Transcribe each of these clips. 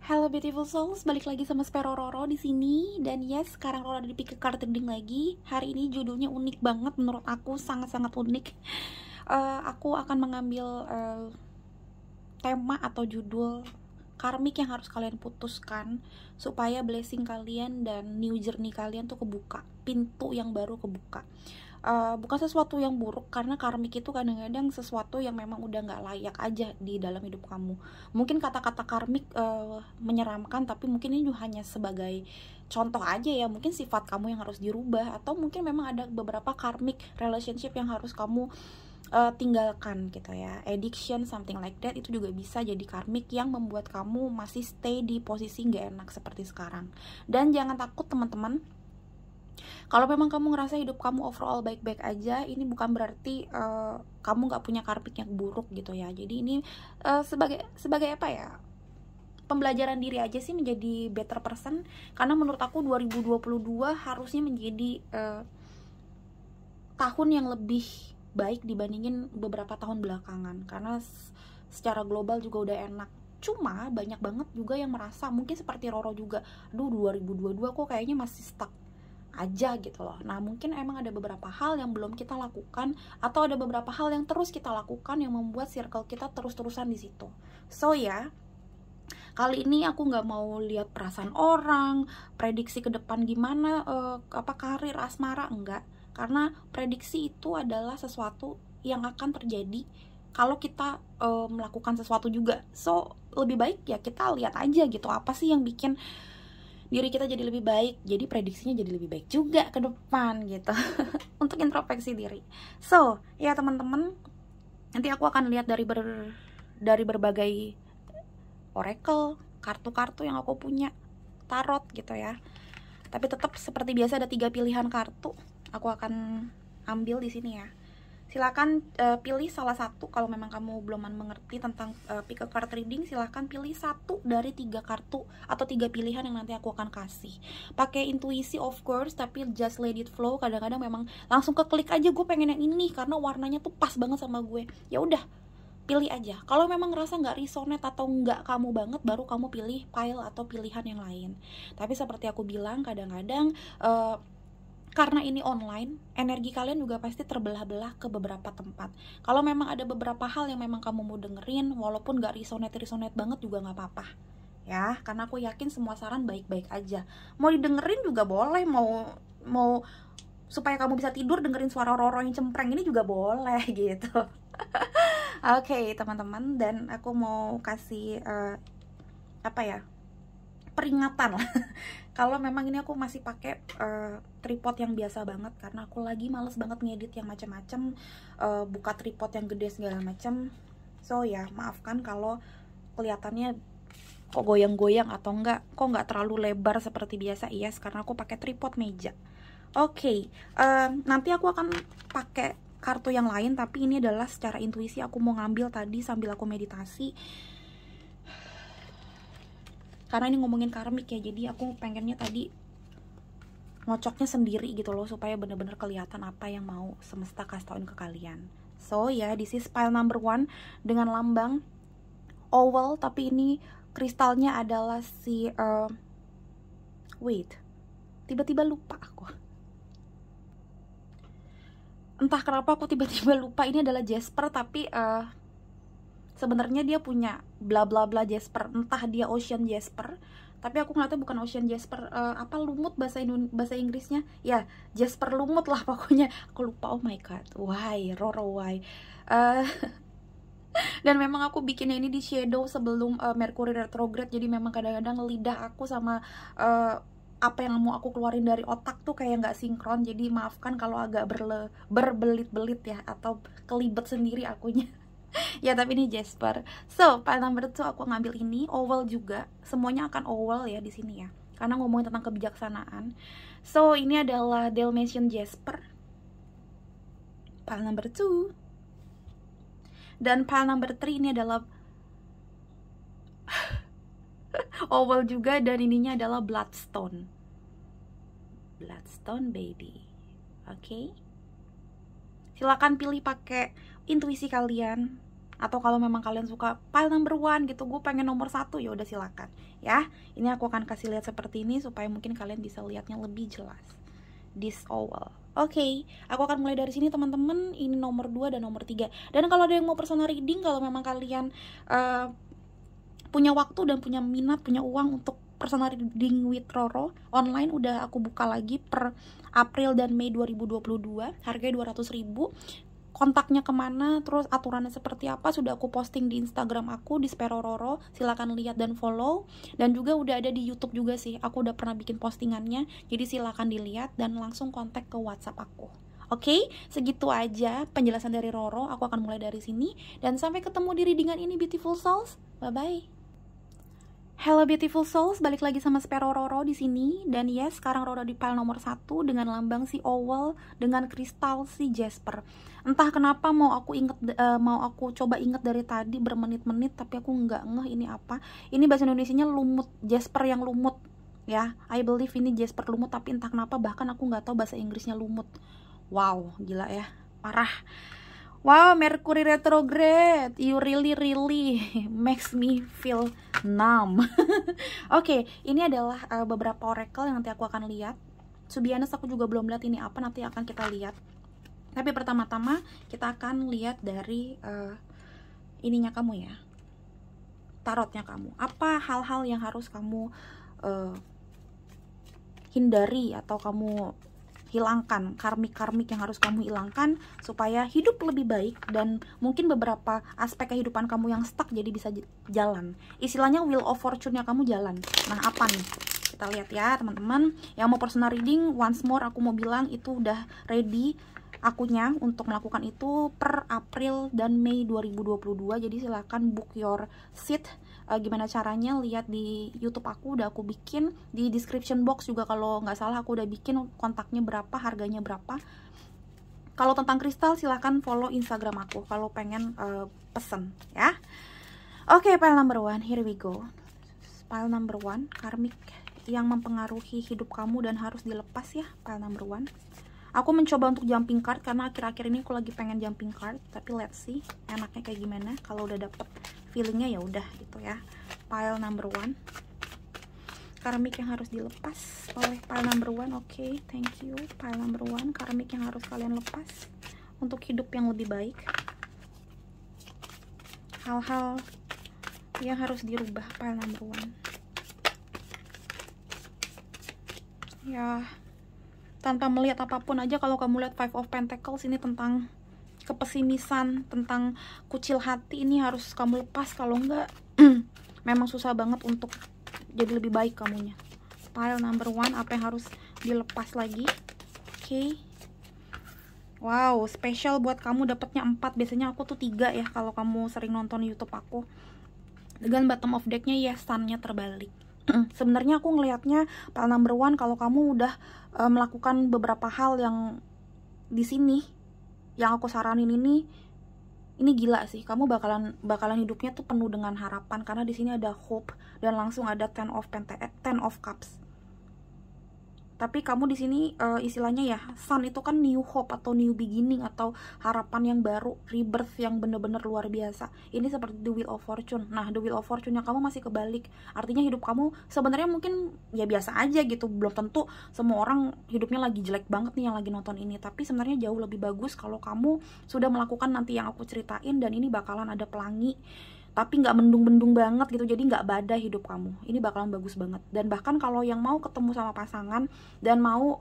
Hello beautiful souls, balik lagi sama Spero Roro di sini. Dan yes, sekarang Roro ada di Pick a Card Reading lagi. Hari ini judulnya unik banget, menurut aku sangat-sangat unik. Aku akan mengambil tema atau judul karmik yang harus kalian putuskan supaya blessing kalian dan new journey kalian tuh kebuka, pintu yang baru kebuka. Bukan sesuatu yang buruk, karena karmik itu kadang-kadang sesuatu yang memang udah nggak layak aja di dalam hidup kamu. Mungkin kata-kata karmik menyeramkan, tapi mungkin ini hanya sebagai contoh aja ya. Mungkin sifat kamu yang harus dirubah, atau mungkin memang ada beberapa karmik relationship yang harus kamu tinggalkan gitu ya. Addiction, something like that, itu juga bisa jadi karmik yang membuat kamu masih stay di posisi nggak enak seperti sekarang. Dan jangan takut teman-teman, kalau memang kamu ngerasa hidup kamu overall baik-baik aja, ini bukan berarti kamu nggak punya karmik yang buruk gitu ya. Jadi ini sebagai apa ya, pembelajaran diri aja sih, menjadi better person. Karena menurut aku 2022 harusnya menjadi tahun yang lebih baik dibandingin beberapa tahun belakangan. Karena secara global juga udah enak. Cuma banyak banget juga yang merasa, mungkin seperti Roro juga, aduh 2022 kok kayaknya masih stuck aja gitu loh. Nah mungkin emang ada beberapa hal yang belum kita lakukan, atau ada beberapa hal yang terus kita lakukan yang membuat circle kita terus-terusan di situ. So ya, kali ini aku nggak mau lihat perasaan orang, prediksi ke depan gimana, karir asmara, enggak. Karena prediksi itu adalah sesuatu yang akan terjadi kalau kita melakukan sesuatu juga. So lebih baik ya kita lihat aja gitu, apa sih yang bikin diri kita jadi lebih baik, jadi prediksinya jadi lebih baik juga ke depan gitu. Untuk introspeksi diri. So ya teman-teman, nanti aku akan lihat dari berbagai oracle, kartu-kartu yang aku punya, tarot gitu ya. Tapi tetap seperti biasa ada 3 pilihan kartu. Aku akan ambil di sini ya. Silakan pilih salah satu. Kalau memang kamu belum mengerti tentang pick a card reading, silakan pilih satu dari 3 kartu atau 3 pilihan yang nanti aku akan kasih. Pakai intuisi of course, tapi just let it flow. Kadang-kadang memang langsung ke klik aja, gue pengen yang ini karena warnanya tuh pas banget sama gue. Ya udah, pilih aja. Kalau memang ngerasa nggak resonate atau nggak kamu banget, baru kamu pilih pile atau pilihan yang lain. Tapi seperti aku bilang, kadang-kadang karena ini online, energi kalian juga pasti terbelah-belah ke beberapa tempat. Kalau memang ada beberapa hal yang memang kamu mau dengerin, walaupun gak resonate banget juga gak apa-apa ya, karena aku yakin semua saran baik-baik aja. Mau didengerin juga boleh, mau supaya kamu bisa tidur dengerin suara Roro yang cempreng ini juga boleh gitu. Oke, teman-teman, dan aku mau kasih apa ya, peringatan lah. Kalau memang ini aku masih pakai tripod yang biasa banget, karena aku lagi males banget ngedit yang macam-macam, buka tripod yang gede segala macam. So ya, maafkan kalau kelihatannya kok goyang-goyang atau kok nggak terlalu lebar seperti biasa. Yes, karena aku pakai tripod meja. Oke, nanti aku akan pakai kartu yang lain, tapi ini adalah secara intuisi aku mau ngambil tadi sambil aku meditasi. Karena ini ngomongin karmik ya, jadi aku pengennya tadi ngocoknya sendiri gitu loh, supaya bener-bener kelihatan apa yang mau semesta kasih tauin ke kalian. So ya, this is pile number 1 dengan lambang oval, tapi ini kristalnya adalah si wait, tiba-tiba lupa aku. Entah kenapa aku tiba-tiba lupa, ini adalah jasper, tapi sebenarnya dia punya bla bla bla jasper, entah dia ocean jasper, tapi aku ngeliatnya bukan ocean jasper, apa lumut bahasa Inggrisnya ya, jasper lumut lah pokoknya, aku lupa. Oh my god, why Roro, why? Dan memang aku bikinnya ini di shadow sebelum Mercury retrograde, jadi memang kadang-kadang lidah aku sama apa yang mau aku keluarin dari otak tuh kayak nggak sinkron, jadi maafkan kalau agak berbelit-belit ya, atau kelibet sendiri akunya. Ya, tapi ini jasper. So, pile number 2 aku ngambil ini oval juga. Semuanya akan oval ya di sini ya, karena ngomongin tentang kebijaksanaan. So, ini adalah Dalmatian jasper, pile number 2. Dan pile number 3 ini adalah oval juga, dan ininya adalah bloodstone. Bloodstone baby. Oke. Silakan pilih pakai intuisi kalian. Atau kalau memang kalian suka pile number 1 gitu, gue pengen nomor 1, ya udah silakan ya. Ini aku akan kasih lihat seperti ini supaya mungkin kalian bisa lihatnya lebih jelas. This owl. Oke, aku akan mulai dari sini teman-teman. Ini nomor 2 dan nomor 3. Dan kalau ada yang mau personal reading, kalau memang kalian punya waktu dan punya minat, punya uang untuk personal reading with Roro online, udah aku buka lagi per April dan Mei 2022. Harganya 200.000. Kontaknya kemana, terus aturannya seperti apa, sudah aku posting di Instagram aku di @sperororo. Silakan lihat dan follow. Dan juga udah ada di YouTube juga sih, aku udah pernah bikin postingannya, jadi silakan dilihat dan langsung kontak ke WhatsApp aku. Oke, segitu aja penjelasan dari Roro. Aku akan mulai dari sini, dan sampai ketemu di readingan ini beautiful souls. Bye bye. Hello beautiful souls, balik lagi sama Sperororo di sini. Dan yes, sekarang Roro di pile nomor 1 dengan lambang si owl dengan kristal si Jasper. Entah kenapa mau aku coba inget dari tadi bermenit-menit, tapi aku nggak ngeh ini apa. Ini bahasa Indonesianya lumut, Jasper yang lumut ya. I believe ini Jasper lumut, tapi entah kenapa bahkan aku nggak tahu bahasa Inggrisnya lumut. Wow, gila ya, parah. Wow, Mercury retrograde, you really makes me feel numb. Oke, ini adalah beberapa oracle yang nanti aku akan lihat. To be honest, aku juga belum lihat ini apa, nanti akan kita lihat. Tapi pertama-tama kita akan lihat dari ininya kamu ya, tarotnya kamu. Apa hal-hal yang harus kamu hindari atau kamu hilangkan, karmik-karmik yang harus kamu hilangkan supaya hidup lebih baik, dan mungkin beberapa aspek kehidupan kamu yang stuck jadi bisa jalan. Istilahnya wheel of fortune-nya kamu jalan. Nah, apa nih? Kita lihat ya teman-teman. Yang mau personal reading, once more aku mau bilang itu udah ready akunya untuk melakukan itu per April dan Mei 2022. Jadi silakan book your seat. Gimana caranya, lihat di YouTube aku, udah aku bikin di description box juga, kalau nggak salah aku udah bikin kontaknya berapa, harganya berapa. Kalau tentang kristal silahkan follow Instagram aku kalau pengen pesen ya. Oke, pile number 1, here we go. Pile number 1, karmik yang mempengaruhi hidup kamu dan harus dilepas ya. Pile number 1. Aku mencoba untuk jumping card karena akhir-akhir ini aku lagi pengen jumping card, tapi let's see enaknya kayak gimana. Kalau udah dapet feelingnya ya udah gitu ya. Pile number 1, karmik yang harus dilepas oleh pile number 1. Oke, thank you. Pile number 1, karmik yang harus kalian lepas untuk hidup yang lebih baik. Hal-hal yang harus dirubah, pile number 1 ya. Tanpa melihat apapun aja, kalau kamu lihat 5 of Pentacles ini tentang kepesimisan, tentang kucil hati, ini harus kamu lepas. Kalau enggak memang susah banget untuk jadi lebih baik kamunya. Pile number 1, apa yang harus dilepas lagi? Oke. Wow, spesial buat kamu dapatnya 4. Biasanya aku tuh 3 ya kalau kamu sering nonton YouTube aku. Dengan bottom of decknya ya, sun-nya terbalik. Sebenarnya aku ngelihatnya pile number 1, kalau kamu udah melakukan beberapa hal yang di sini yang aku saranin ini gila sih. Kamu bakalan hidupnya tuh penuh dengan harapan, karena di sini ada hope dan langsung ada Ten of Cups. Tapi kamu di sini istilahnya ya, sun itu kan new hope atau new beginning atau harapan yang baru, rebirth yang bener-bener luar biasa. Ini seperti the wheel of fortune. Nah, the wheel of fortune-nya kamu masih kebalik. Artinya hidup kamu sebenarnya mungkin ya biasa aja gitu. Belum tentu semua orang hidupnya lagi jelek banget nih yang lagi nonton ini. Tapi sebenarnya jauh lebih bagus kalau kamu sudah melakukan nanti yang aku ceritain, dan ini bakalan ada pelangi. Tapi nggak mendung-mendung banget gitu, jadi nggak badai hidup kamu. Ini bakalan bagus banget. Dan bahkan kalau yang mau ketemu sama pasangan dan mau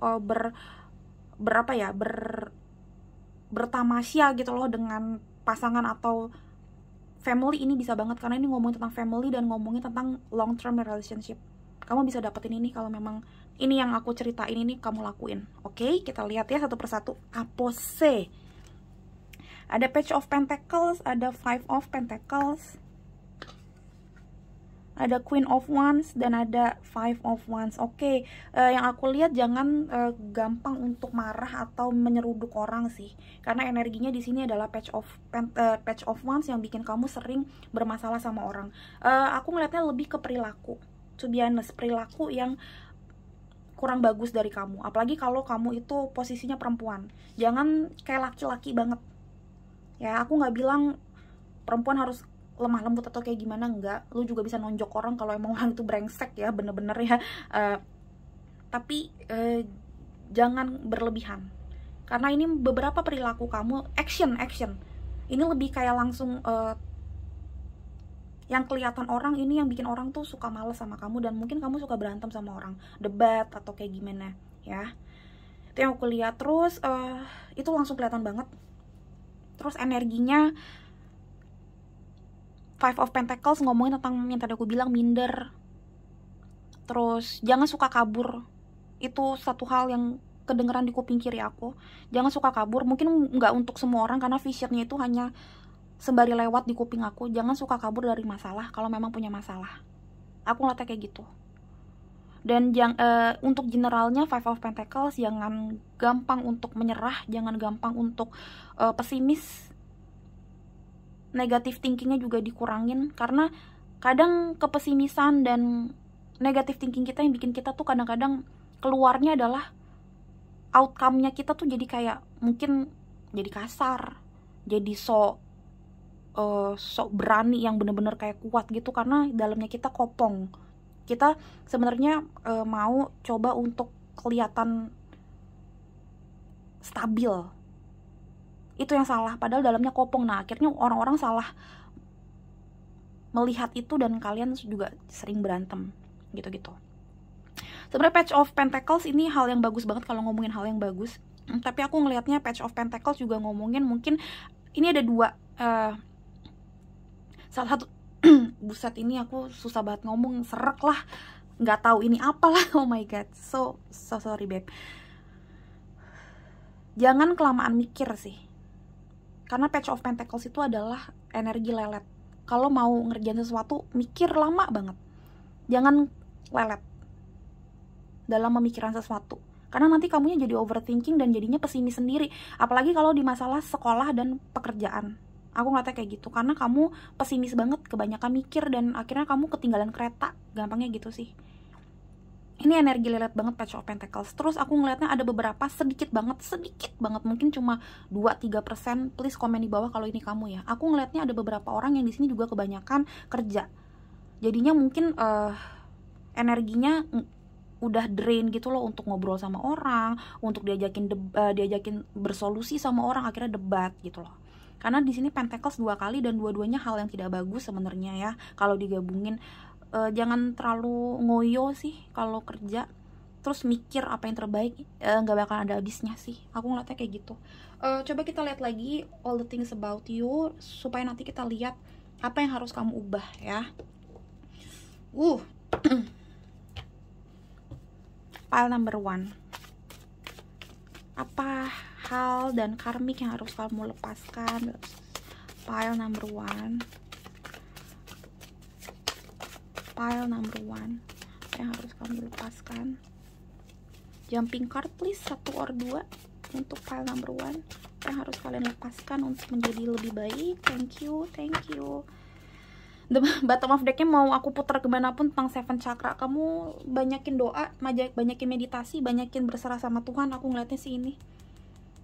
bertamasya gitu loh dengan pasangan atau family, ini bisa banget, karena ini ngomongin tentang family dan ngomongin tentang long term relationship. Kamu bisa dapetin ini kalau memang ini yang aku ceritain ini kamu lakuin. Oke, kita lihat ya satu persatu. Apose. Ada Page of Pentacles, ada 5 of Pentacles, ada Queen of Wands, dan ada 5 of Wands. Oke, yang aku lihat jangan gampang untuk marah atau menyeruduk orang sih, karena energinya di sini adalah Page of Wands yang bikin kamu sering bermasalah sama orang. Aku ngeliatnya lebih ke perilaku, to be honest, perilaku yang kurang bagus dari kamu. Apalagi kalau kamu itu posisinya perempuan, jangan kayak laki-laki banget. Ya, aku nggak bilang perempuan harus lemah lembut atau kayak gimana, enggak. Lu juga bisa nonjok orang kalau emang orang itu brengsek ya, bener-bener ya. Tapi jangan berlebihan, karena ini beberapa perilaku kamu, action ini lebih kayak langsung yang kelihatan orang ini yang bikin orang tuh suka males sama kamu, dan mungkin kamu suka berantem sama orang, debat atau kayak gimana ya. Itu yang aku lihat. Terus itu langsung kelihatan banget. Terus energinya Five of Pentacles ngomongin tentang yang tadi aku bilang, minder. Terus jangan suka kabur. Itu satu hal yang kedengeran di kuping kiri aku. Jangan suka kabur. Mungkin nggak untuk semua orang, karena visionnya itu hanya sembari lewat di kuping aku. Jangan suka kabur dari masalah kalau memang punya masalah. Aku ngeliatnya kayak gitu. Dan untuk generalnya Five of Pentacles, jangan gampang untuk menyerah, jangan gampang untuk pesimis. Negative thinkingnya juga dikurangin, karena kadang kepesimisan dan negative thinking kita yang bikin kita tuh kadang-kadang keluarnya adalah outcome-nya kita tuh jadi kayak mungkin jadi kasar, jadi sok berani yang bener-bener kayak kuat gitu, karena dalamnya kita kopong. Kita sebenarnya mau coba untuk kelihatan stabil. Itu yang salah, padahal dalamnya kopong. Nah, akhirnya orang-orang salah melihat itu, dan kalian juga sering berantem gitu-gitu. Sebenarnya Page of Pentacles ini hal yang bagus banget kalau ngomongin hal yang bagus. Tapi aku ngelihatnya Page of Pentacles juga ngomongin, mungkin ini ada dua. Salah satu buset, ini aku susah banget ngomong, serek lah, nggak tahu ini apalah. Oh my god, so sorry babe. Jangan kelamaan mikir sih, karena Page of Pentacles itu adalah energi lelet. Kalau mau ngerjain sesuatu, mikir lama banget. Jangan lelet dalam memikirkan sesuatu, karena nanti kamunya jadi overthinking dan jadinya pesimis sendiri. Apalagi kalau di masalah sekolah dan pekerjaan. Aku ngeliatnya kayak gitu, karena kamu pesimis banget, kebanyakan mikir, dan akhirnya kamu ketinggalan kereta. Gampangnya gitu sih. Ini energi lelet banget Page of Pentacles. Terus aku ngeliatnya ada beberapa, sedikit banget, mungkin cuma 2-3%. Please komen di bawah kalau ini kamu ya. Aku ngeliatnya ada beberapa orang yang di sini juga kebanyakan kerja. Jadinya mungkin energinya udah drain gitu loh, untuk ngobrol sama orang, untuk diajakin bersolusi sama orang, akhirnya debat gitu loh. Karena di sini Pentacles 2 kali, dan dua-duanya hal yang tidak bagus sebenarnya ya kalau digabungin. Jangan terlalu ngoyo sih kalau kerja, terus mikir apa yang terbaik, nggak bakal ada habisnya sih. Aku ngeliatnya kayak gitu. Coba kita lihat lagi all the things about you, supaya nanti kita lihat apa yang harus kamu ubah ya. Pile number 1. Apa hal dan karmik yang harus kamu lepaskan? Pile number 1. Pile number 1. Apa yang harus kamu lepaskan? Jumping card please, 1 or 2 untuk pile number 1. Apa yang harus kalian lepaskan untuk menjadi lebih baik? Thank you. The bottom of decknya mau aku putar kemanapun tentang 7 chakra. Kamu banyakin doa, banyakin meditasi, banyakin berserah sama Tuhan. Aku ngeliatnya sih ini,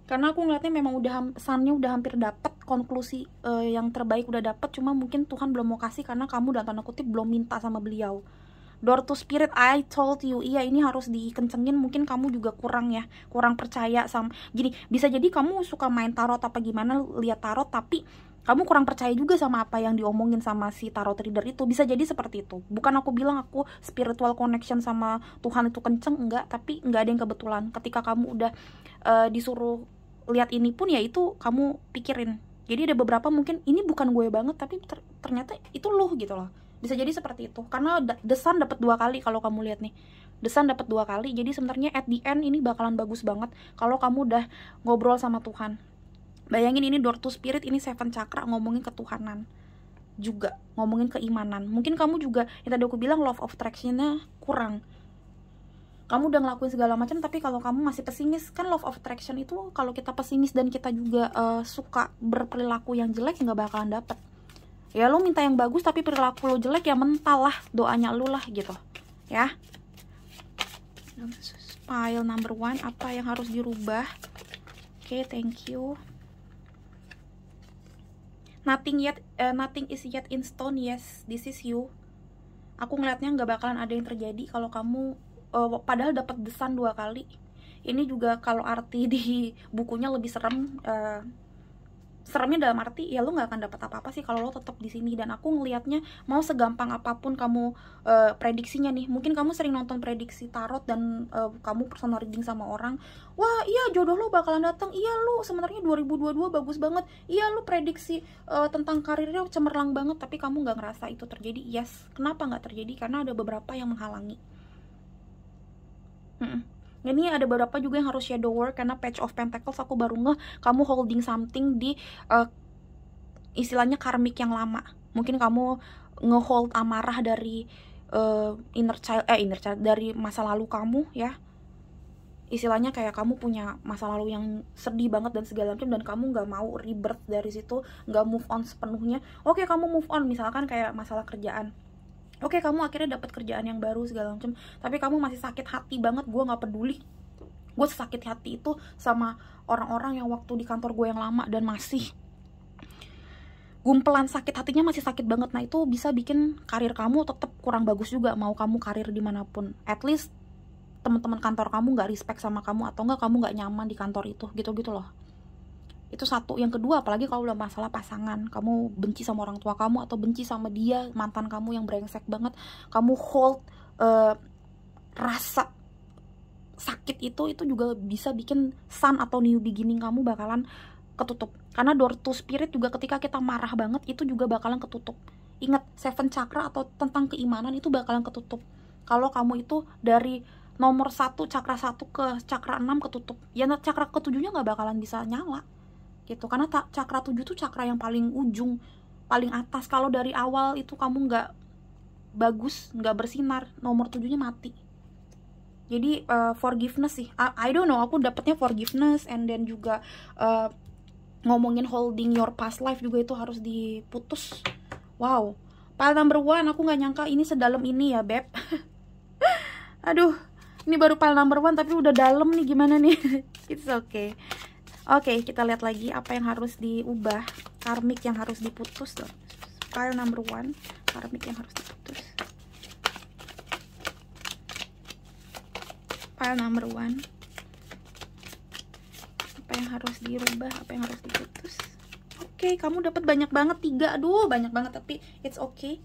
karena aku ngeliatnya memang sunnya udah hampir dapet konklusi, yang terbaik udah dapet, cuma mungkin Tuhan belum mau kasih karena kamu dalam tanda kutip belum minta sama beliau. Door to Spirit, I told you. Iya, ini harus dikencengin. Mungkin kamu juga kurang percaya sama gini. Bisa jadi kamu suka main tarot apa gimana, lihat tarot, tapi kamu kurang percaya juga sama apa yang diomongin sama si tarot reader itu. Bisa jadi seperti itu. Bukan aku bilang aku spiritual connection sama Tuhan itu kenceng, enggak. Tapi enggak ada yang kebetulan. Ketika kamu udah disuruh lihat ini pun, ya itu kamu pikirin. Jadi ada beberapa mungkin ini bukan gue banget, tapi ternyata itu loh gitu loh. Bisa jadi seperti itu, karena The Sun dapat 2 kali kalau kamu lihat nih. The Sun dapat 2 kali, jadi sebenarnya at the end ini bakalan bagus banget kalau kamu udah ngobrol sama Tuhan. Bayangin ini Door to Spirit, ini 7 chakra, ngomongin ketuhanan juga, ngomongin keimanan. Mungkin kamu juga, yang tadi aku bilang love of attraction-nya kurang. Kamu udah ngelakuin segala macam, tapi kalau kamu masih pesimis, kan love of attraction itu kalau kita pesimis dan kita juga suka berperilaku yang jelek, nggak bakalan dapet. Ya lo minta yang bagus tapi perilaku lo jelek, ya mental lah doanya lo lah gitu ya. Pile number 1, apa yang harus dirubah? Oke, thank you. Nothing is yet in stone. Yes, this is you. Aku ngeliatnya nggak bakalan ada yang terjadi kalau kamu padahal dapat desan 2 kali. Ini juga kalau arti di bukunya lebih serem. Seremnya dalam arti ya lo nggak akan dapat apa-apa sih kalau lo tetap di sini. Dan aku ngelihatnya mau segampang apapun kamu prediksinya nih, mungkin kamu sering nonton prediksi tarot dan kamu personal reading sama orang, wah iya jodoh lo bakalan datang, iya lo sebenarnya 2022 bagus banget, iya lo prediksi tentang karirnya cemerlang banget, tapi kamu nggak ngerasa itu terjadi. Yes, kenapa nggak terjadi? Karena ada beberapa yang menghalangi. Ini ada beberapa juga yang harus shadow work, karena Page of Pentacles aku baru ngeh kamu holding something di istilahnya karmik yang lama. Mungkin kamu ngehold amarah dari inner child dari masa lalu kamu ya. Istilahnya kayak kamu punya masa lalu yang sedih banget dan segala macam, dan kamu nggak mau rebirth dari situ, nggak move on sepenuhnya. Oke, kamu move on misalkan kayak masalah kerjaan. Oke, kamu akhirnya dapat kerjaan yang baru segala macam, tapi kamu masih sakit hati banget. Gue nggak peduli, gue sakit hati itu sama orang-orang yang waktu di kantor gue yang lama, dan masih gumpelan sakit hatinya, masih sakit banget. Nah itu bisa bikin karir kamu tetap kurang bagus juga, mau kamu karir dimanapun. At least teman-teman kantor kamu nggak respect sama kamu, atau nggak kamu nggak nyaman di kantor itu, gitu-gitu loh. Itu satu. Yang kedua, apalagi kalau udah masalah pasangan, kamu benci sama orang tua kamu atau benci sama dia, mantan kamu yang brengsek banget, kamu hold rasa sakit itu juga bisa bikin sun atau new beginning kamu bakalan ketutup. Karena door to spirit juga ketika kita marah banget itu juga bakalan ketutup. Ingat, 7 chakra atau tentang keimanan itu bakalan ketutup kalau kamu itu dari nomor 1 chakra 1 ke chakra 6 ketutup. Ya chakra ke-7-nya nggak bakalan bisa nyala gitu, karena chakra 7 tuh chakra yang paling ujung, paling atas. Kalau dari awal itu kamu nggak bagus, nggak bersinar, nomor 7-nya mati. Jadi forgiveness sih, I don't know, aku dapetnya forgiveness, and then juga ngomongin holding your past life juga itu harus diputus. Wow, pile number 1, aku nggak nyangka ini sedalam ini ya Beb. Aduh, ini baru pile number 1 tapi udah dalam nih, gimana nih? It's okay. Oke, kita lihat lagi apa yang harus diubah, karmik yang harus diputus loh. Pile number 1, karmik yang harus diputus. Pile number 1, apa yang harus dirubah, apa yang harus diputus. Oke, kamu dapat banyak banget, 3. Aduh, banyak banget, tapi it's okay.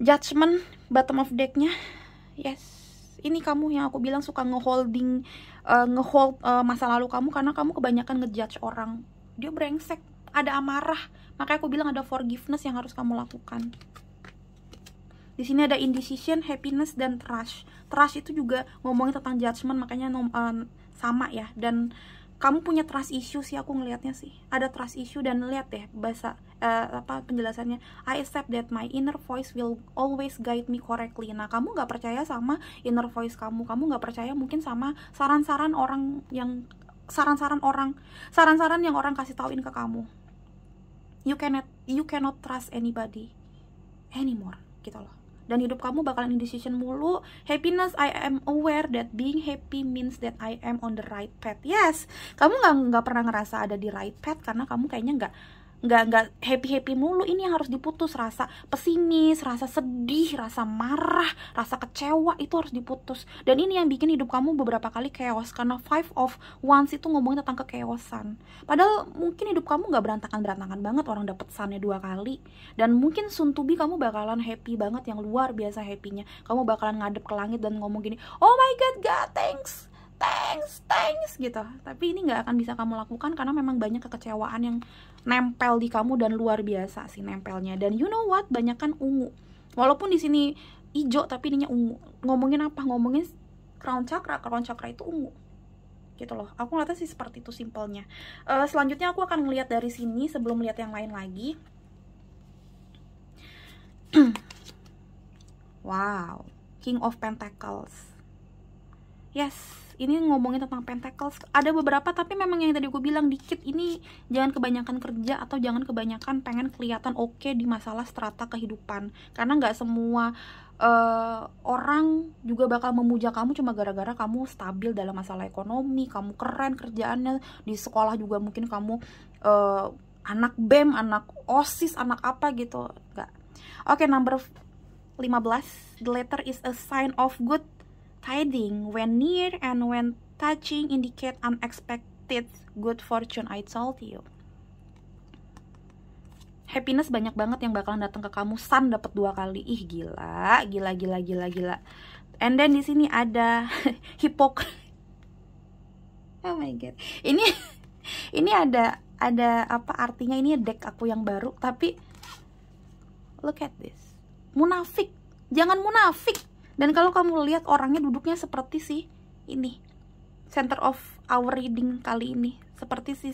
Judgment, bottom of deck-nya. Yes. Ini kamu yang aku bilang suka ngehold masa lalu kamu, karena kamu kebanyakan ngejudge orang. Dia brengsek, ada amarah. Makanya aku bilang ada forgiveness yang harus kamu lakukan. Di sini ada indecision, happiness, dan trust. Trust itu juga ngomongin tentang judgment, makanya sama ya. Dan kamu punya trust issue sih, aku ngelihatnya sih. Ada trust issue, dan lihat deh bahasa penjelasannya. I accept that my inner voice will always guide me correctly. Nah, kamu nggak percaya sama inner voice kamu. Kamu nggak percaya mungkin sama saran-saran yang orang kasih tauin ke kamu. You cannot trust anybody anymore, gitu loh. Dan hidup kamu bakalan indecision mulu. Happiness, I am aware that being happy means that I am on the right path. Yes, kamu nggak pernah ngerasa ada di right path karena kamu kayaknya nggak happy mulu. Ini yang harus diputus. Rasa pesimis, rasa sedih, rasa marah, rasa kecewa itu harus diputus. Dan ini yang bikin hidup kamu beberapa kali chaos, karena 5 of Wands itu ngomongin tentang kechaosan. Padahal mungkin hidup kamu nggak berantakan banget, orang dapet sunnya 2 kali. Dan mungkin soon to be kamu bakalan happy banget, yang luar biasa happynya. Kamu bakalan ngadep ke langit dan ngomong gini, oh my god, thanks gitu. Tapi ini nggak akan bisa kamu lakukan karena memang banyak kekecewaan yang nempel di kamu, dan luar biasa sih nempelnya. Dan you know what, banyak kan ungu. Walaupun di sini hijau tapi ininya ungu. Ngomongin apa? Ngomongin crown chakra itu ungu. Gitu loh. Aku ngeliatnya sih seperti itu simpelnya. Selanjutnya aku akan ngeliat dari sini sebelum lihat yang lain lagi. Wow, King of Pentacles. Yes, ini ngomongin tentang pentacles. Ada beberapa, tapi memang yang tadi gue bilang dikit. Ini jangan kebanyakan kerja atau jangan kebanyakan pengen kelihatan oke di masalah strata kehidupan. Karena nggak semua orang juga bakal memuja kamu cuma gara-gara kamu stabil dalam masalah ekonomi, kamu keren kerjaannya, di sekolah juga mungkin kamu anak BEM, anak OSIS, anak apa gitu, enggak. Oke, number 15, the letter is a sign of good tiding when near and when touching indicate unexpected good fortune. I told you. Happiness banyak banget yang bakalan datang ke kamu. Sun dapat 2 kali. Ih, gila. And then di sini ada Hippocrates. Oh my god. Ini ada apa artinya, ini deck aku yang baru, tapi look at this. Munafik. Jangan munafik. Dan kalau kamu lihat orangnya duduknya seperti si ini. Center of our reading kali ini. Seperti si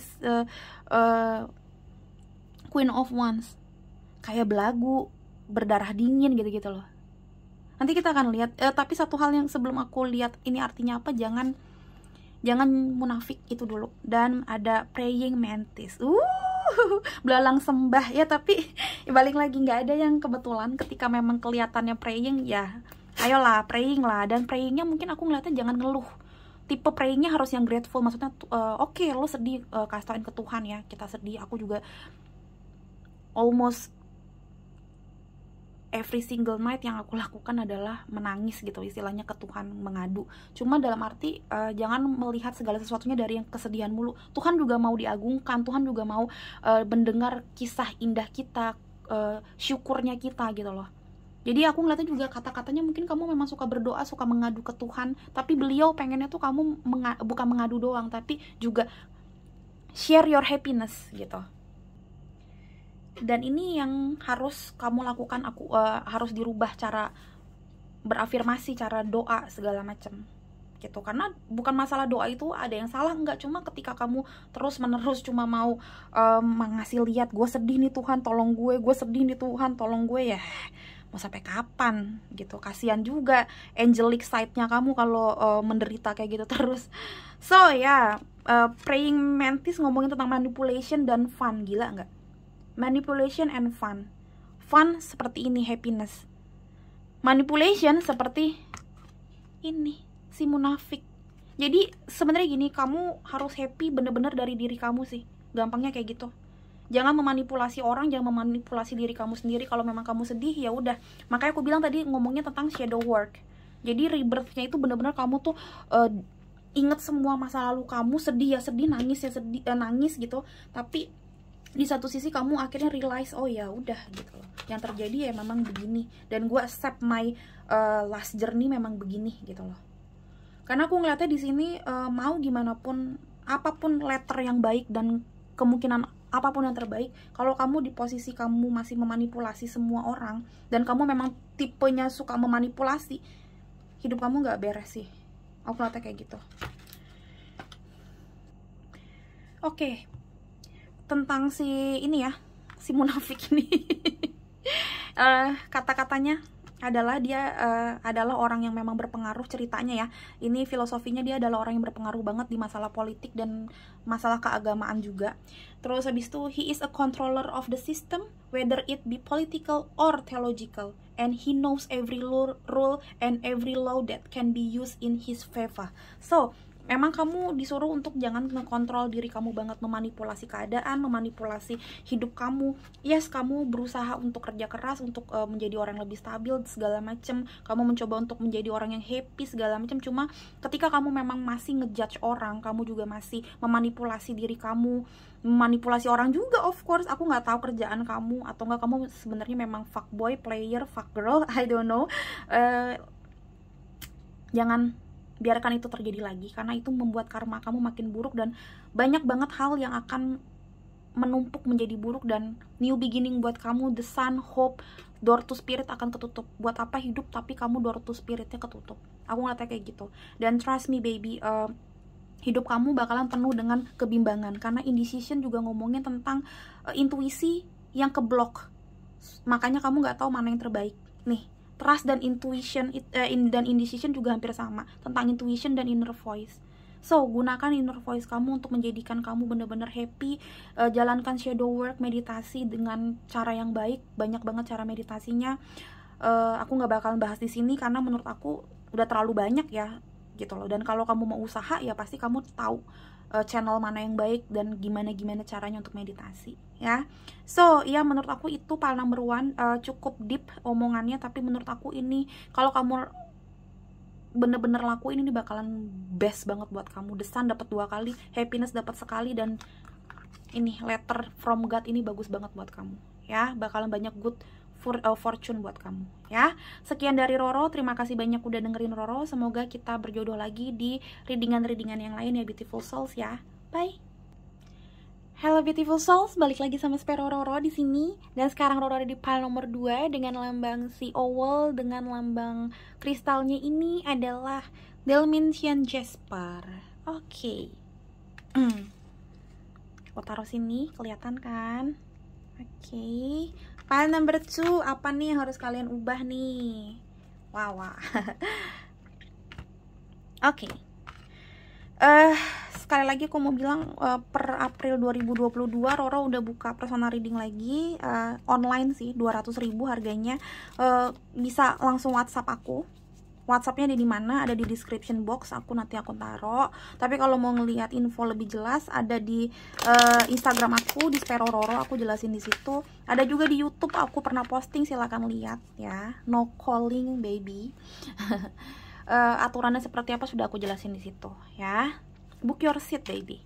Queen of Wands. Kayak belagu, berdarah dingin gitu-gitu loh. Nanti kita akan lihat. Tapi satu hal yang sebelum aku lihat ini artinya apa, jangan munafik itu dulu. Dan ada praying mantis. Belalang sembah ya, tapi balik lagi nggak ada yang kebetulan. Ketika memang kelihatannya praying, ya ayolah praying lah. Dan prayingnya mungkin aku ngeliatnya jangan ngeluh. Tipe prayingnya harus yang grateful. Maksudnya oke, lo sedih, kasih tauin ke Tuhan ya, kita sedih. Aku juga almost every single night yang aku lakukan adalah menangis gitu, istilahnya ke Tuhan, mengadu. Cuma dalam arti jangan melihat segala sesuatunya dari yang kesedihan mulu. Tuhan juga mau diagungkan, Tuhan juga mau mendengar kisah indah kita, syukurnya kita gitu loh. Jadi aku ngeliatnya juga kata-katanya, mungkin kamu memang suka berdoa, suka mengadu ke Tuhan, tapi beliau pengennya tuh kamu bukan mengadu doang, tapi juga share your happiness gitu. Dan ini yang harus kamu lakukan, harus dirubah cara berafirmasi, cara doa segala macam gitu. Karena bukan masalah doa itu ada yang salah, enggak, cuma ketika kamu terus menerus cuma mau ngasih lihat, gue sedih nih Tuhan tolong gue sedih nih Tuhan tolong gue, ya mau sampai kapan gitu. Kasihan juga angelic side-nya kamu kalau menderita kayak gitu terus. So ya, praying mantis ngomongin tentang manipulation dan fun. Gila nggak? Manipulation and fun. Fun seperti ini, happiness. Manipulation seperti ini, si munafik. Jadi sebenarnya gini, kamu harus happy bener-bener dari diri kamu sih. Gampangnya kayak gitu. Jangan memanipulasi orang, jangan memanipulasi diri kamu sendiri. Kalau memang kamu sedih, ya udah. Makanya aku bilang tadi ngomongnya tentang shadow work. Jadi rebirth-nya itu bener-bener kamu tuh inget semua masa lalu kamu, sedih ya sedih, nangis ya sedih, nangis gitu. Tapi di satu sisi kamu akhirnya realize, oh ya udah gitu loh, yang terjadi ya memang begini, dan gue accept my last journey memang begini gitu loh. Karena aku ngeliatnya di sini mau gimana pun, apapun letter yang baik dan kemungkinan apapun yang terbaik, kalau kamu di posisi kamu masih memanipulasi semua orang dan kamu memang tipenya suka memanipulasi, hidup kamu nggak beres sih. Aku ngeliatnya kayak gitu. Oke. Tentang si ini ya, si munafik ini. Kata-katanya adalah dia adalah orang yang memang berpengaruh, ceritanya ya. Ini filosofinya, dia adalah orang yang berpengaruh banget di masalah politik dan masalah keagamaan juga. Terus habis itu, he is a controller of the system, whether it be political or theological, and he knows every rule and every law that can be used in his favor. So memang kamu disuruh untuk jangan ngekontrol diri kamu banget, memanipulasi keadaan, memanipulasi hidup kamu. Yes, kamu berusaha untuk kerja keras, untuk menjadi orang yang lebih stabil, segala macem. Kamu mencoba untuk menjadi orang yang happy, segala macem. Cuma ketika kamu memang masih ngejudge orang, kamu juga masih memanipulasi diri kamu, memanipulasi orang juga, of course. Aku nggak tahu kerjaan kamu, atau nggak kamu sebenarnya memang fuckboy, player, fuckgirl, I don't know. Jangan biarkan itu terjadi lagi, karena itu membuat karma kamu makin buruk, dan banyak banget hal yang akan menumpuk menjadi buruk, dan new beginning buat kamu, the sun, hope, door to spirit akan ketutup. Buat apa hidup tapi kamu door to spiritnya ketutup? Aku ngeliatnya kayak gitu. Dan trust me baby, hidup kamu bakalan penuh dengan kebimbangan, karena indecision juga ngomongin tentang intuisi yang keblok. Makanya kamu nggak tahu mana yang terbaik nih. Trust dan intuition dan indecision juga hampir sama, tentang intuition dan inner voice. So, gunakan inner voice kamu untuk menjadikan kamu bener-bener happy. Jalankan shadow work, meditasi dengan cara yang baik. Banyak banget cara meditasinya. Aku nggak bakalan bahas di sini karena menurut aku udah terlalu banyak ya, gitu loh. Dan kalau kamu mau usaha, ya pasti kamu tahu channel mana yang baik dan gimana caranya untuk meditasi ya. So ya, menurut aku itu file number 1, cukup deep omongannya, tapi menurut aku ini kalau kamu bener-bener lakuin ini bakalan best banget buat kamu. The Sun dapat 2 kali, Happiness dapat sekali, dan ini Letter from God ini bagus banget buat kamu ya, bakalan banyak good fortune buat kamu ya. Sekian dari Roro, terima kasih banyak udah dengerin Roro. Semoga kita berjodoh lagi di readingan yang lain ya beautiful souls ya. Bye. Hello beautiful souls, balik lagi sama Spero Roro di sini. Dan sekarang Roro ada di pile nomor 2 dengan lambang si owl, dengan lambang kristalnya ini adalah Dalmatian Jasper. Oke. Aku taruh sini, kelihatan kan? Oke. Pile number 2, apa nih yang harus kalian ubah nih? Wow. Oke. Sekali lagi aku mau bilang, per April 2022 Roro udah buka personal reading lagi, online sih, 200.000 harganya. Bisa langsung WhatsApp aku. WhatsAppnya ada di mana? Ada di description box. Nanti aku taruh. Tapi kalau mau ngelihat info lebih jelas, ada di Instagram aku di Spero Roro. Aku jelasin di situ. Ada juga di YouTube. Aku pernah posting. Silakan lihat ya. No calling baby. Aturannya seperti apa sudah aku jelasin di situ ya. Book your seat baby.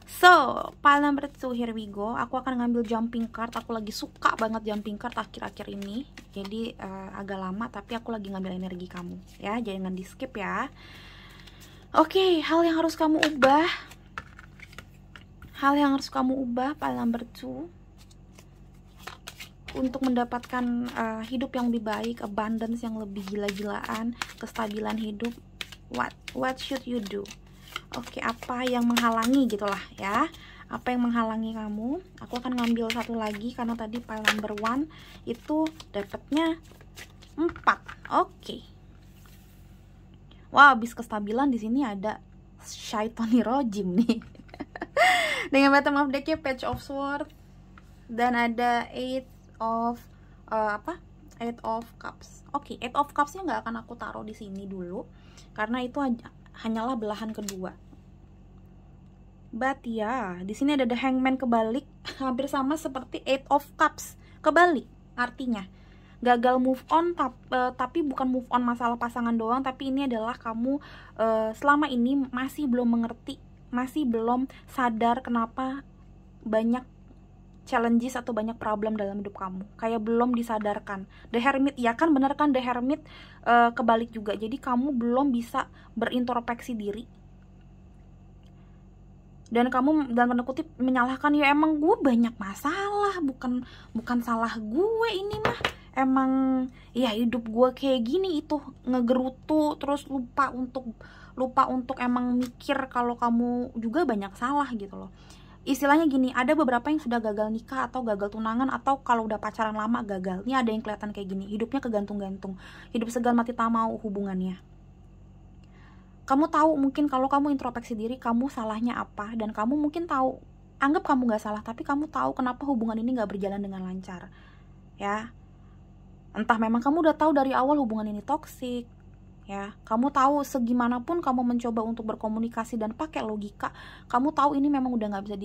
So, pile number 2, here we go. Aku akan ngambil jumping card. Aku lagi suka banget jumping card akhir-akhir ini. Jadi agak lama, tapi aku lagi ngambil energi kamu ya. Jangan di skip ya. Oke, hal yang harus kamu ubah. Pile number 2 untuk mendapatkan hidup yang lebih baik, abundance yang lebih gila-gilaan, kestabilan hidup. What should you do? Oke, apa yang menghalangi gitulah ya. Apa yang menghalangi kamu? Aku akan ngambil satu lagi karena tadi pile number 1 itu dapatnya 4. Oke. Wah, habis kestabilan di sini ada Shaitani Rojim nih. Dengan bottom of decknya Page of Swords dan ada 8 of Cups. Oke, 8 of Cups-nya nggak akan aku taruh di sini dulu karena itu hanyalah belahan kedua. But ya, di sini ada The Hangman kebalik, hampir sama seperti 8 of Cups kebalik. Artinya gagal move on, tapi bukan move on masalah pasangan doang, tapi ini adalah kamu selama ini masih belum mengerti, masih belum sadar kenapa banyak challenges atau banyak problem dalam hidup kamu, kayak belum disadarkan. The Hermit, ya kan, bener kan, The Hermit kebalik juga. Jadi kamu belum bisa berintrospeksi diri dan kamu dalam tanda kutip menyalahkan, ya emang gue banyak masalah, bukan salah gue ini mah, emang ya hidup gue kayak gini, itu ngegerutu terus lupa untuk emang mikir kalau kamu juga banyak salah gitu loh. Istilahnya gini, ada beberapa yang sudah gagal nikah atau gagal tunangan, atau kalau udah pacaran lama gagal. Ini ada yang kelihatan kayak gini, hidupnya kegantung-gantung, hidup segan mati tak mau hubungannya. Kamu tahu mungkin kalau kamu introspeksi diri, kamu salahnya apa, dan kamu mungkin tahu, anggap kamu gak salah, tapi kamu tahu kenapa hubungan ini gak berjalan dengan lancar ya. Entah memang kamu udah tahu dari awal hubungan ini toksik ya, kamu tahu segimanapun kamu mencoba untuk berkomunikasi dan pakai logika, kamu tahu ini memang udah nggak bisa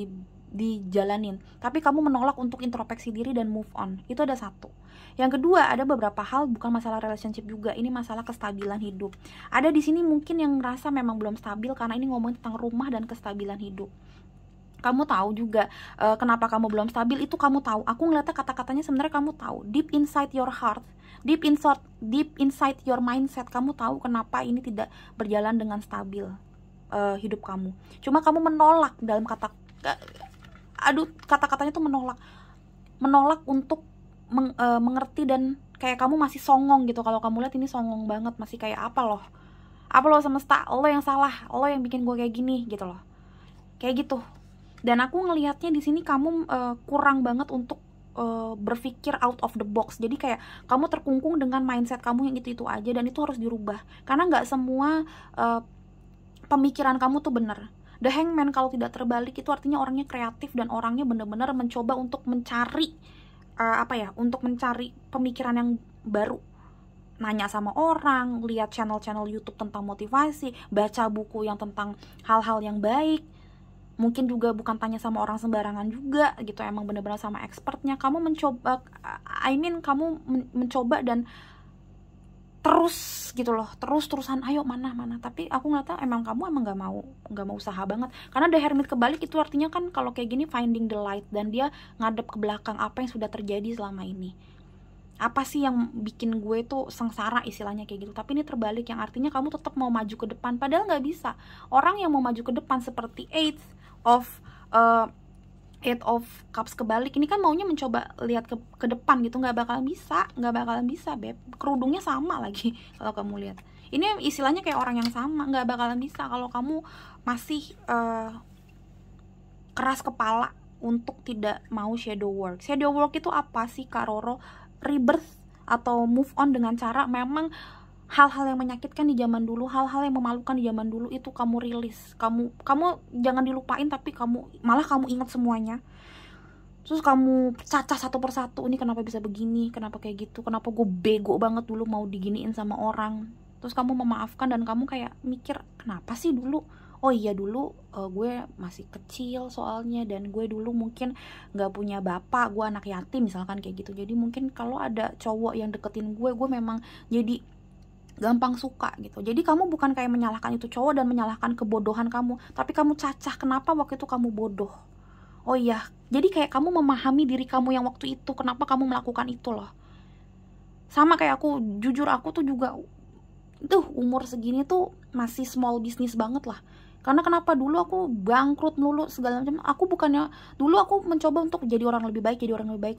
dijalanin, tapi kamu menolak untuk introspeksi diri dan move on. Itu ada satu. Yang kedua, ada beberapa hal, bukan masalah relationship juga, ini masalah kestabilan hidup. Ada di sini mungkin yang ngerasa memang belum stabil, karena ini ngomongin tentang rumah dan kestabilan hidup. Kamu tahu juga kenapa kamu belum stabil, itu kamu tahu. Aku ngeliatnya kata-katanya sebenarnya kamu tahu, deep inside your heart, deep inside your mindset, kamu tahu kenapa ini tidak berjalan dengan stabil hidup kamu. Cuma kamu menolak dalam kata-katanya tuh menolak untuk mengerti, dan kayak kamu masih songong gitu. Kalau kamu lihat ini songong banget, masih kayak apa loh semesta, lo yang salah, lo yang bikin gue kayak gini gitu loh, kayak gitu. Dan aku ngelihatnya di sini kamu kurang banget untuk berpikir out of the box. Jadi kayak kamu terkungkung dengan mindset kamu yang itu aja, dan itu harus dirubah karena nggak semua pemikiran kamu tuh bener. The Hangman kalau tidak terbalik itu artinya orangnya kreatif dan orangnya bener-bener mencoba untuk mencari untuk mencari pemikiran yang baru, nanya sama orang, lihat channel-channel YouTube tentang motivasi, baca buku yang tentang hal-hal yang baik, mungkin juga bukan tanya sama orang sembarangan juga gitu, emang bener-bener sama expertnya. Kamu mencoba, kamu mencoba dan terus gitu loh, terusan ayo mana. Tapi aku ngeliatnya emang kamu nggak mau usaha banget, karena The Hermit kebalik itu artinya kan kalau kayak gini finding the light, dan dia ngadep ke belakang apa yang sudah terjadi selama ini, apa sih yang bikin gue tuh sengsara istilahnya kayak gitu. Tapi ini terbalik, yang artinya kamu tetap mau maju ke depan, padahal nggak bisa. Orang yang mau maju ke depan seperti Eight of Cups kebalik ini kan maunya mencoba lihat ke depan gitu, nggak bakalan bisa beb, kerudungnya sama lagi kalau kamu lihat. Ini istilahnya kayak orang yang sama, nggak bakalan bisa kalau kamu masih keras kepala untuk tidak mau shadow work. Shadow work itu apa sih Kak Roro? Rebirth atau move on dengan cara memang hal-hal yang menyakitkan di zaman dulu, hal-hal yang memalukan di zaman dulu itu kamu rilis. Kamu jangan dilupain, tapi kamu ingat semuanya. Terus kamu cacah satu persatu, ini kenapa bisa begini, kenapa kayak gitu, kenapa gue bego banget dulu mau diginiin sama orang. Terus kamu memaafkan dan kamu kayak mikir, kenapa sih dulu? Oh iya dulu gue masih kecil soalnya, dan gue dulu mungkin gak punya bapak, gue anak yatim misalkan kayak gitu. Jadi mungkin kalau ada cowok yang deketin gue memang jadi gampang suka gitu. Jadi kamu bukan kayak menyalahkan itu cowok dan menyalahkan kebodohan kamu, tapi kamu cacah kenapa waktu itu kamu bodoh. Oh iya, jadi kayak kamu memahami diri kamu yang waktu itu, kenapa kamu melakukan itu loh. Sama kayak aku, jujur aku tuh juga umur segini tuh masih small business banget lah. Karena kenapa dulu aku bangkrut melulu segala macam. Aku bukannya dulu aku mencoba untuk jadi orang lebih baik,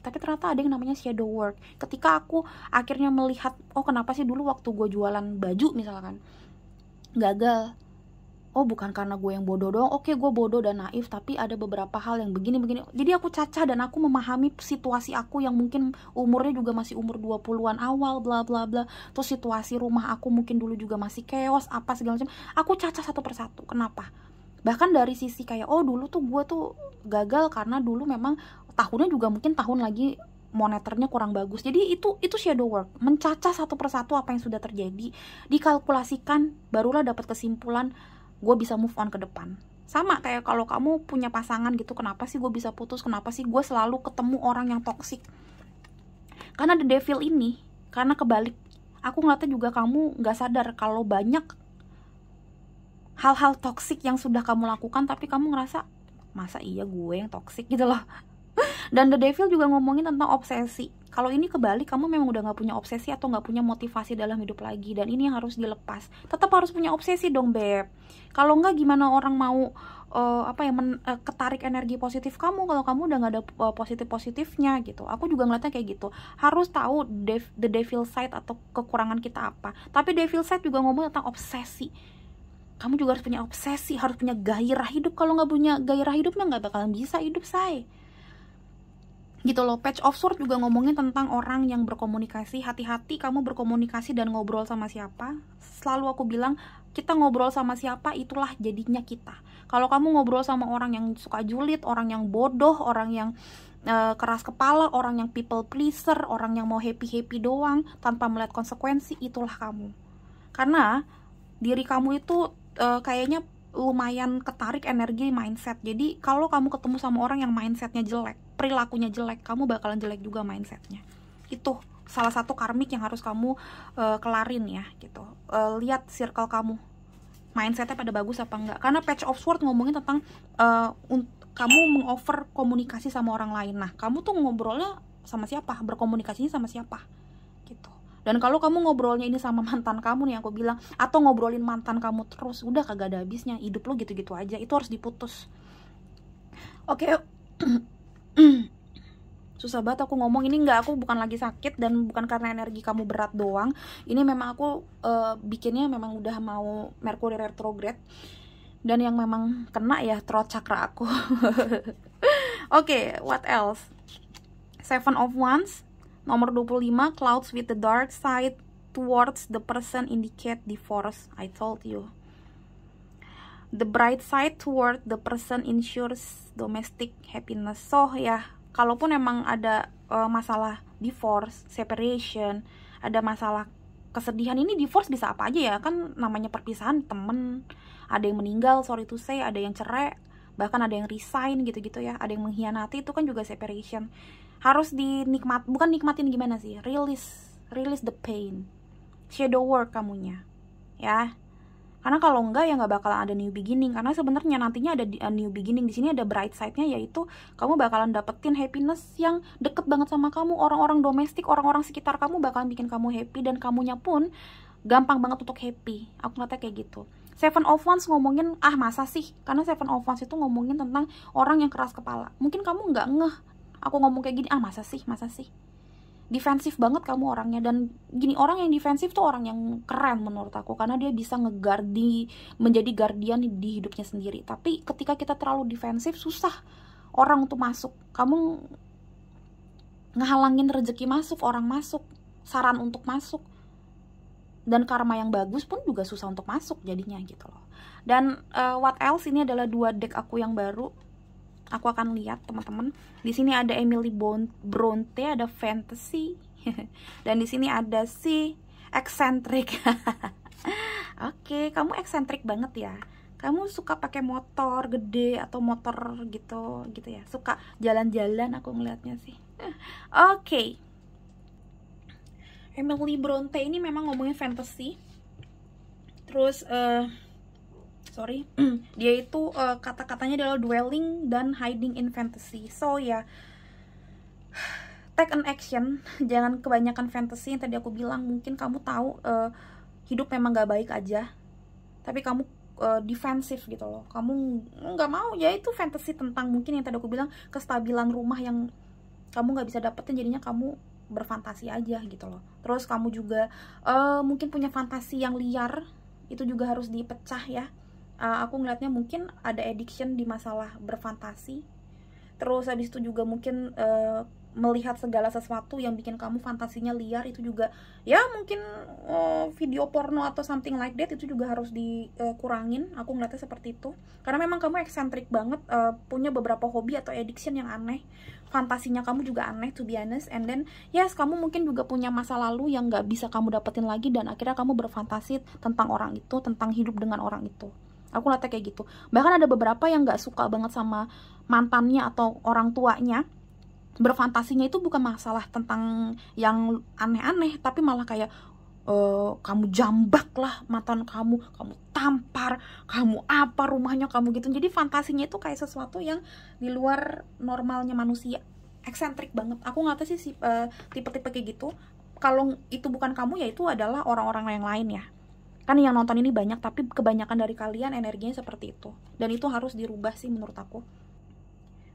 tapi ternyata ada yang namanya shadow work. Ketika aku akhirnya melihat, oh kenapa sih dulu waktu gue jualan baju misalkan gagal. Oh bukan karena gue yang bodoh doang, oke gue bodoh dan naif, tapi ada beberapa hal yang begini. Jadi aku cacah dan aku memahami situasi aku yang mungkin umurnya juga masih umur 20-an awal, bla bla bla. Terus situasi rumah aku mungkin dulu juga masih chaos, apa segala macam. Aku cacah satu persatu, kenapa? Bahkan dari sisi kayak, oh dulu tuh gue tuh gagal karena dulu memang tahunnya juga mungkin tahun lagi moneternya kurang bagus. Jadi itu shadow work, mencacah satu persatu apa yang sudah terjadi, dikalkulasikan, barulah dapat kesimpulan gue bisa move on ke depan. Sama kayak kalau kamu punya pasangan gitu, kenapa sih gue bisa putus, kenapa sih gue selalu ketemu orang yang toksik? Karena the devil ini, karena kebalik. Aku ngeliatnya juga kamu gak sadar kalau banyak hal-hal toksik yang sudah kamu lakukan, tapi kamu ngerasa, masa iya gue yang toksik gitu loh. Dan the devil juga ngomongin tentang obsesi. Kalau ini kebalik, kamu memang udah gak punya obsesi atau gak punya motivasi dalam hidup lagi, dan ini yang harus dilepas. Tetap harus punya obsesi dong beb. Kalau enggak gimana orang mau ketarik energi positif kamu kalau kamu udah gak ada positifnya gitu. Aku juga ngeliatnya kayak gitu. Harus tahu the devil side atau kekurangan kita apa. Tapi devil side juga ngomong tentang obsesi. Kamu juga harus punya obsesi, harus punya gairah hidup. Kalau gak punya gairah hidupnya gak bakalan bisa hidup say gitu loh. Page of Swords juga ngomongin tentang orang yang berkomunikasi. Hati-hati kamu berkomunikasi dan ngobrol sama siapa. Selalu aku bilang, kita ngobrol sama siapa itulah jadinya kita. Kalau kamu ngobrol sama orang yang suka julid, orang yang bodoh, orang yang keras kepala, orang yang people pleaser, orang yang mau happy doang tanpa melihat konsekuensi, itulah kamu. Karena diri kamu itu kayaknya lumayan ketarik energi mindset. Jadi kalau kamu ketemu sama orang yang mindsetnya jelek, perilakunya jelek, kamu bakalan jelek juga mindsetnya. Itu salah satu karmik yang harus kamu kelarin ya gitu. Lihat circle kamu, mindsetnya pada bagus apa enggak. Karena Page of Swords ngomongin tentang kamu mengoffer komunikasi sama orang lain. Nah kamu tuh ngobrolnya sama siapa, berkomunikasinya sama siapa gitu. Dan kalau kamu ngobrolnya ini sama mantan kamu nih, aku bilang, atau ngobrolin mantan kamu terus, udah kagak ada habisnya. Hidup lo gitu-gitu aja, itu harus diputus. Oke. Susah banget aku ngomong ini, aku bukan lagi sakit dan bukan karena energi kamu berat doang. Ini memang aku bikinnya memang udah mau Mercury retrograde, dan yang memang kena ya throat chakra aku. Oke, what else? Seven of Wands, nomor 25, clouds with the dark side towards the person indicate divorce. I told you. The bright side toward the person ensures domestic happiness. So ya, kalaupun emang ada masalah divorce, separation, ada masalah kesedihan, ini divorce bisa apa aja ya, kan namanya perpisahan, temen, ada yang meninggal, sorry to say, ada yang cerai, bahkan ada yang resign gitu-gitu ya, ada yang mengkhianati, itu kan juga separation. Harus bukan nikmatin gimana sih, release the pain, shadow work kamunya ya. Karena kalau enggak ya nggak bakalan ada new beginning. Karena sebenarnya nantinya ada new beginning. Di sini ada bright side-nya, yaitu kamu bakalan dapetin happiness yang deket banget sama kamu. Orang-orang domestik, orang-orang sekitar kamu bakalan bikin kamu happy, dan kamunya pun gampang banget untuk happy. Aku ngeliatnya kayak gitu. Seven of Wands ngomongin, masa sih? Karena Seven of Wands itu ngomongin tentang orang yang keras kepala. Mungkin kamu nggak ngeh aku ngomong kayak gini, masa sih? Defensif banget kamu orangnya. Dan gini, orang yang defensif tuh orang yang keren menurut aku, karena dia bisa menjadi guardian di hidupnya sendiri. Tapi ketika kita terlalu defensif, susah orang untuk masuk. Kamu ngehalangin rezeki masuk, orang masuk, saran untuk masuk, dan karma yang bagus pun juga susah untuk masuk jadinya gitu loh. Dan what else, ini adalah 2 deck aku yang baru. Aku akan lihat teman-teman. Di sini ada Emily Bronte, ada fantasy, dan di sini ada si eccentric. Oke, kamu eccentric banget ya. Kamu suka pakai motor gede atau motor gitu ya. Suka jalan-jalan aku ngelihatnya sih. Oke. Emily Bronte ini memang ngomongin fantasy. Terus dia itu kata-katanya adalah dwelling dan hiding in fantasy. So ya, take an action. Jangan kebanyakan fantasy yang tadi aku bilang. Mungkin kamu tahu hidup memang gak baik aja, tapi kamu defensif gitu loh. Kamu nggak mau, ya itu fantasy tentang mungkin yang tadi aku bilang, kestabilan rumah yang kamu nggak bisa dapetin, jadinya kamu berfantasi aja gitu loh. Terus kamu juga mungkin punya fantasi yang liar, itu juga harus dipecah ya. Aku ngeliatnya mungkin ada addiction di masalah berfantasi. Terus habis itu juga mungkin melihat segala sesuatu yang bikin kamu fantasinya liar, itu juga ya mungkin video porno atau something like that, itu juga harus dikurangin. Aku ngeliatnya seperti itu. Karena memang kamu eksentrik banget, punya beberapa hobi atau addiction yang aneh. Fantasinya kamu juga aneh, to be honest. And then yes, kamu mungkin juga punya masa lalu yang gak bisa kamu dapetin lagi, dan akhirnya kamu berfantasi tentang orang itu, tentang hidup dengan orang itu. Aku ngeliatnya kayak gitu. Bahkan ada beberapa yang gak suka banget sama mantannya atau orang tuanya. Berfantasinya itu bukan masalah tentang yang aneh-aneh, tapi malah kayak kamu jambak lah mantan kamu tampar, kamu apa rumahnya kamu gitu. Jadi fantasinya itu kayak sesuatu yang di luar normalnya manusia. Eksentrik banget. Aku ngeliatnya sih tipe-tipe kayak gitu. Kalau itu bukan kamu, ya itu adalah orang-orang yang lain ya. Kan yang nonton ini banyak, tapi kebanyakan dari kalian energinya seperti itu. Dan itu harus dirubah sih menurut aku.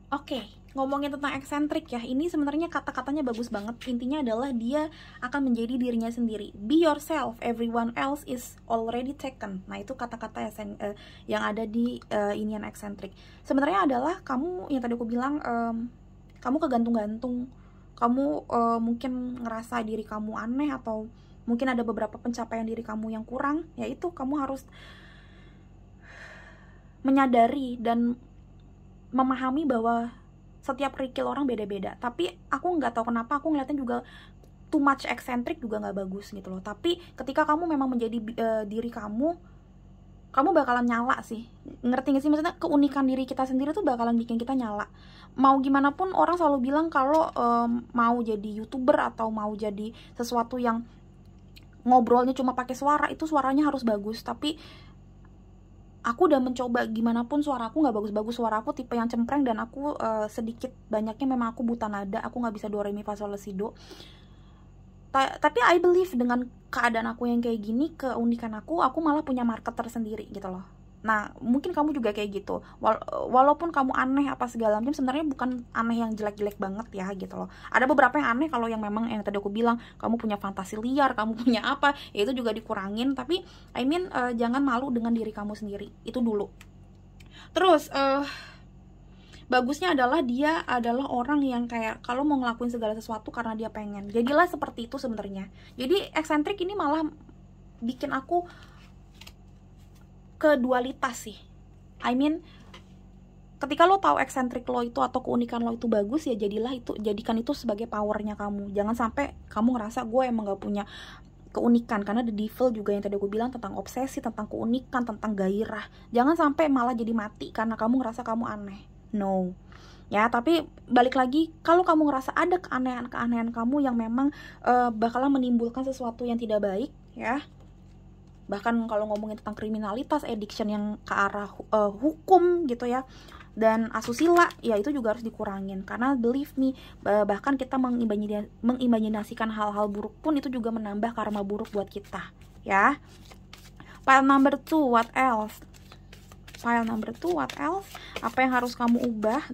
Oke, ngomongin tentang eksentrik ya. Ini sebenarnya kata-katanya bagus banget. Intinya adalah dia akan menjadi dirinya sendiri. Be yourself, everyone else is already taken. Nah, itu kata-kata yang ada di inian eksentrik. Sebenarnya adalah kamu, yang tadi aku bilang, kamu kegantung-gantung. Kamu mungkin ngerasa diri kamu aneh, atau mungkin ada beberapa pencapaian diri kamu yang kurang. Yaitu kamu harus menyadari dan memahami bahwa setiap kerikil orang beda-beda. Tapi aku nggak tahu kenapa aku ngeliatnya juga too much eccentric juga nggak bagus gitu loh. Tapi ketika kamu memang menjadi diri kamu bakalan nyala sih. Ngerti gak sih? Maksudnya keunikan diri kita sendiri tuh bakalan bikin kita nyala. Mau gimana pun orang selalu bilang kalau mau jadi YouTuber atau mau jadi sesuatu yang ngobrolnya cuma pakai suara, itu suaranya harus bagus. Tapi aku udah mencoba gimana pun suaraku nggak bagus-bagus. Suaraku tipe yang cempreng, dan aku sedikit banyaknya memang aku buta nada. Aku nggak bisa do re mi fa sol la si do. Tapi I believe dengan keadaan aku yang kayak gini, keunikan aku malah punya market tersendiri gitu loh. Nah, mungkin kamu juga kayak gitu. Walaupun kamu aneh apa segala macam, sebenarnya bukan aneh yang jelek-jelek banget ya gitu loh. Ada beberapa yang aneh, kalau yang memang yang tadi aku bilang, kamu punya fantasi liar, kamu punya apa, ya itu juga dikurangin. Tapi I mean jangan malu dengan diri kamu sendiri. Itu dulu. Terus bagusnya adalah dia adalah orang yang kayak kalau mau ngelakuin segala sesuatu karena dia pengen. Jadilah seperti itu sebenarnya. Jadi eksentrik ini malah bikin aku kedualitas sih. I mean, ketika lo tahu eksentrik lo itu atau keunikan lo itu bagus, ya jadikan itu sebagai powernya kamu. Jangan sampai kamu ngerasa gue emang gak punya keunikan, karena the devil juga yang tadi aku bilang tentang obsesi, tentang keunikan, tentang gairah. Jangan sampai malah jadi mati karena kamu ngerasa kamu aneh. No. Ya, tapi balik lagi, kalau kamu ngerasa ada keanehan-keanehan kamu yang memang bakalan menimbulkan sesuatu yang tidak baik, ya. Bahkan kalau ngomongin tentang kriminalitas, addiction yang ke arah hukum gitu ya, dan asusila, ya itu juga harus dikurangin. Karena believe me, bahkan kita mengimajinasikan hal-hal buruk pun itu juga menambah karma buruk buat kita, ya. Pile number 2, what else? Pile number 2, what else? Apa yang harus kamu ubah?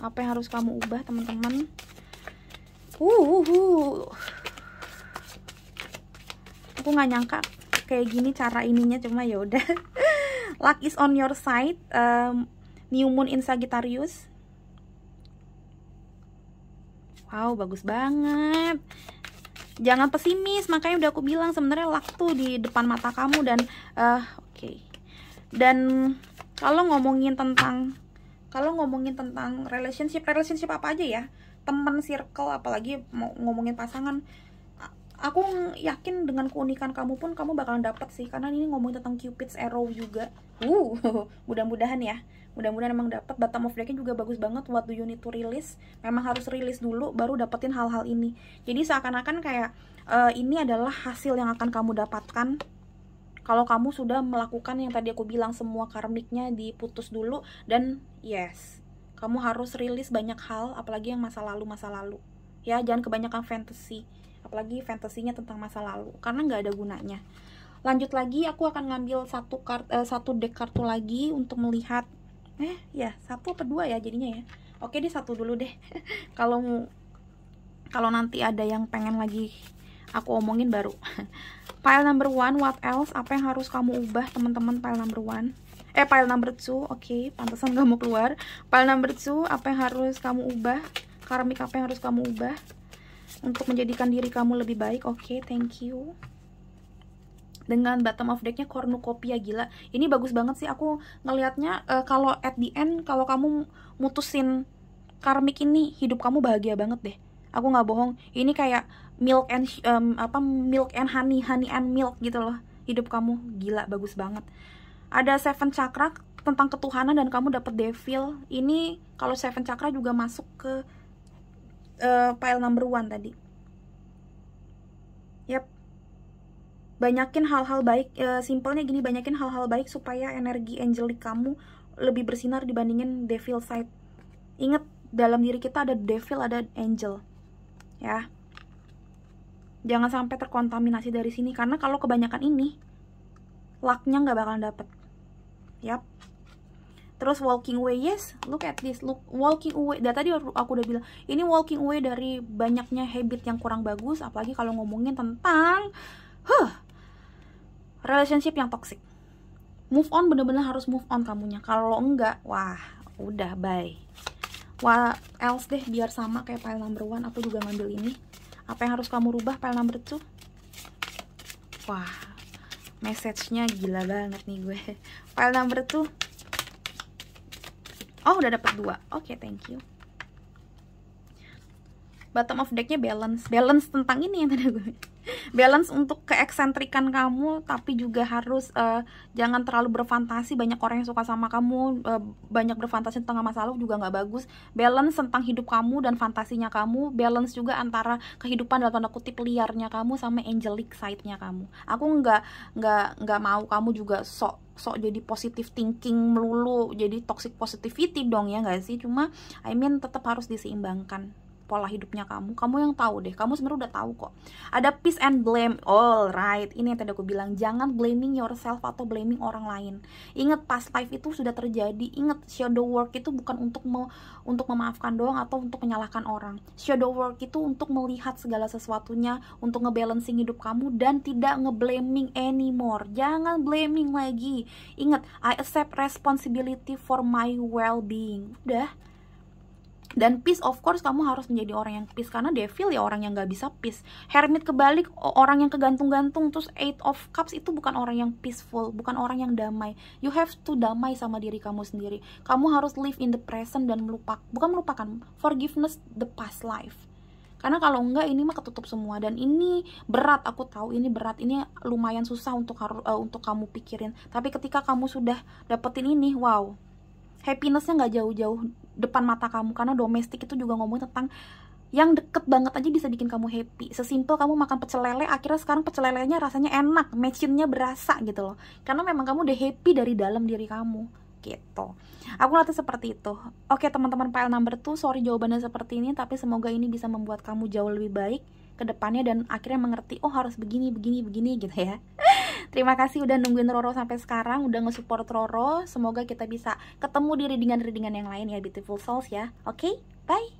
Apa yang harus kamu ubah, teman-teman? Aku nggak nyangka kayak gini cara ininya, cuma ya udah. Luck is on your side. New Moon in Sagittarius. Wow, bagus banget. Jangan pesimis, makanya udah aku bilang sebenarnya luck tuh di depan mata kamu. Dan oke. Dan kalau ngomongin tentang relationship apa aja ya, teman, circle, apalagi mau ngomongin pasangan, aku yakin dengan keunikan kamu pun kamu bakalan dapet sih, karena ini ngomongin tentang Cupid's arrow juga. Mudah-mudahan ya. Mudah-mudahan emang dapat. Bottom of decknya juga bagus banget. What do you need to release? Memang harus rilis dulu baru dapetin hal-hal ini. Jadi seakan-akan kayak ini adalah hasil yang akan kamu dapatkan kalau kamu sudah melakukan yang tadi aku bilang, semua karmiknya diputus dulu. Dan yes, kamu harus rilis banyak hal, apalagi yang masa lalu ya. Jangan kebanyakan fantasy, apalagi fantasinya tentang masa lalu, karena nggak ada gunanya. Lanjut lagi, aku akan ngambil satu deck kartu lagi untuk melihat ya, 1 atau 2 ya jadinya ya. Oke deh, 1 dulu deh. Kalau nanti ada yang pengen lagi aku omongin baru. Pile number 1, what else? Apa yang harus kamu ubah, teman-teman? Pile number 1. Pile number 2. Oke, pantesan gak mau keluar. Pile number 2, apa yang harus kamu ubah? Karmik apa yang harus kamu ubah untuk menjadikan diri kamu lebih baik? Oke, thank you. Dengan bottom of decknya cornucopia, gila. Ini bagus banget sih, aku ngelihatnya kalau at the end, kalau kamu mutusin karmik ini, hidup kamu bahagia banget deh. Aku nggak bohong, ini kayak milk and honey and milk gitu loh. Hidup kamu gila, bagus banget. Ada 7 chakra tentang ketuhanan dan kamu dapet devil. Ini kalau 7 chakra juga masuk ke pile number 1 tadi. Yap. Banyakin hal-hal baik, simpelnya gini, banyakin hal-hal baik supaya energi angelic kamu lebih bersinar dibandingin devil side. Ingat, dalam diri kita ada devil, ada angel, ya. Jangan sampai terkontaminasi dari sini, karena kalau kebanyakan ini, lucknya nggak bakalan dapet. Yap. Terus walking away, yes, look at this, look, walking away. Dan tadi aku udah bilang, ini walking away dari banyaknya habit yang kurang bagus, apalagi kalau ngomongin tentang relationship yang toxic. Move on, bener-bener harus move on kamunya. Kalau enggak, wah, udah bye. What else deh, biar sama kayak pile number 1. Aku juga ngambil ini. Apa yang harus kamu rubah, pile number 2? Wah, message-nya gila banget nih gue. Pile number 2. Oh, udah dapet 2. Oke, thank you. Bottom of decknya balance. Balance tentang ini yang tadi gue. Balance untuk keeksentrikan kamu, tapi juga harus jangan terlalu berfantasi. Banyak orang yang suka sama kamu, banyak berfantasi tentang masa lalu juga nggak bagus. Balance tentang hidup kamu dan fantasinya kamu. Balance juga antara kehidupan dalam tanda kutip liarnya kamu sama angelic side-nya kamu. Aku nggak mau kamu juga sok jadi positive thinking melulu, jadi toxic positivity dong, ya nggak sih? Cuma I mean tetap harus diseimbangkan pola hidupnya kamu yang tahu deh. Kamu sebenarnya udah tahu kok. Ada peace and blame. Alright, ini yang tadi aku bilang, jangan blaming yourself atau blaming orang lain. Ingat, past life itu sudah terjadi. Ingat, shadow work itu bukan untuk memaafkan doang atau untuk menyalahkan orang. Shadow work itu untuk melihat segala sesuatunya, untuk ngebalancing hidup kamu dan tidak ngeblaming anymore. Jangan blaming lagi. Ingat, I accept responsibility for my well-being. Udah. Dan peace, of course kamu harus menjadi orang yang peace, karena devil ya orang yang gak bisa peace. Hermit kebalik, orang yang kegantung-gantung. Terus 8 of cups itu bukan orang yang peaceful, bukan orang yang damai. You have to damai sama diri kamu sendiri. Kamu harus live in the present dan bukan melupakan, forgiveness the past life. Karena kalau enggak ini mah ketutup semua, dan ini berat, aku tahu ini berat, ini lumayan susah untuk untuk kamu pikirin. Tapi ketika kamu sudah dapetin ini, wow, happinessnya nggak jauh-jauh depan mata kamu. Karena domestik itu juga ngomong tentang yang deket banget aja bisa bikin kamu happy. Sesimpel kamu makan pecel lele, akhirnya sekarang pecel lelenya rasanya enak, matchingnya berasa gitu loh. Karena memang kamu udah happy dari dalam diri kamu gitu. Aku latih seperti itu. Oke teman-teman, file number 2, sorry jawabannya seperti ini, tapi semoga ini bisa membuat kamu jauh lebih baik ke depannya dan akhirnya mengerti, oh harus begini gitu ya. Terima kasih udah nungguin Roro sampai sekarang, udah nge-support Roro. Semoga kita bisa ketemu di readingan-readingan yang lain ya, Beautiful Souls ya. Oke, bye.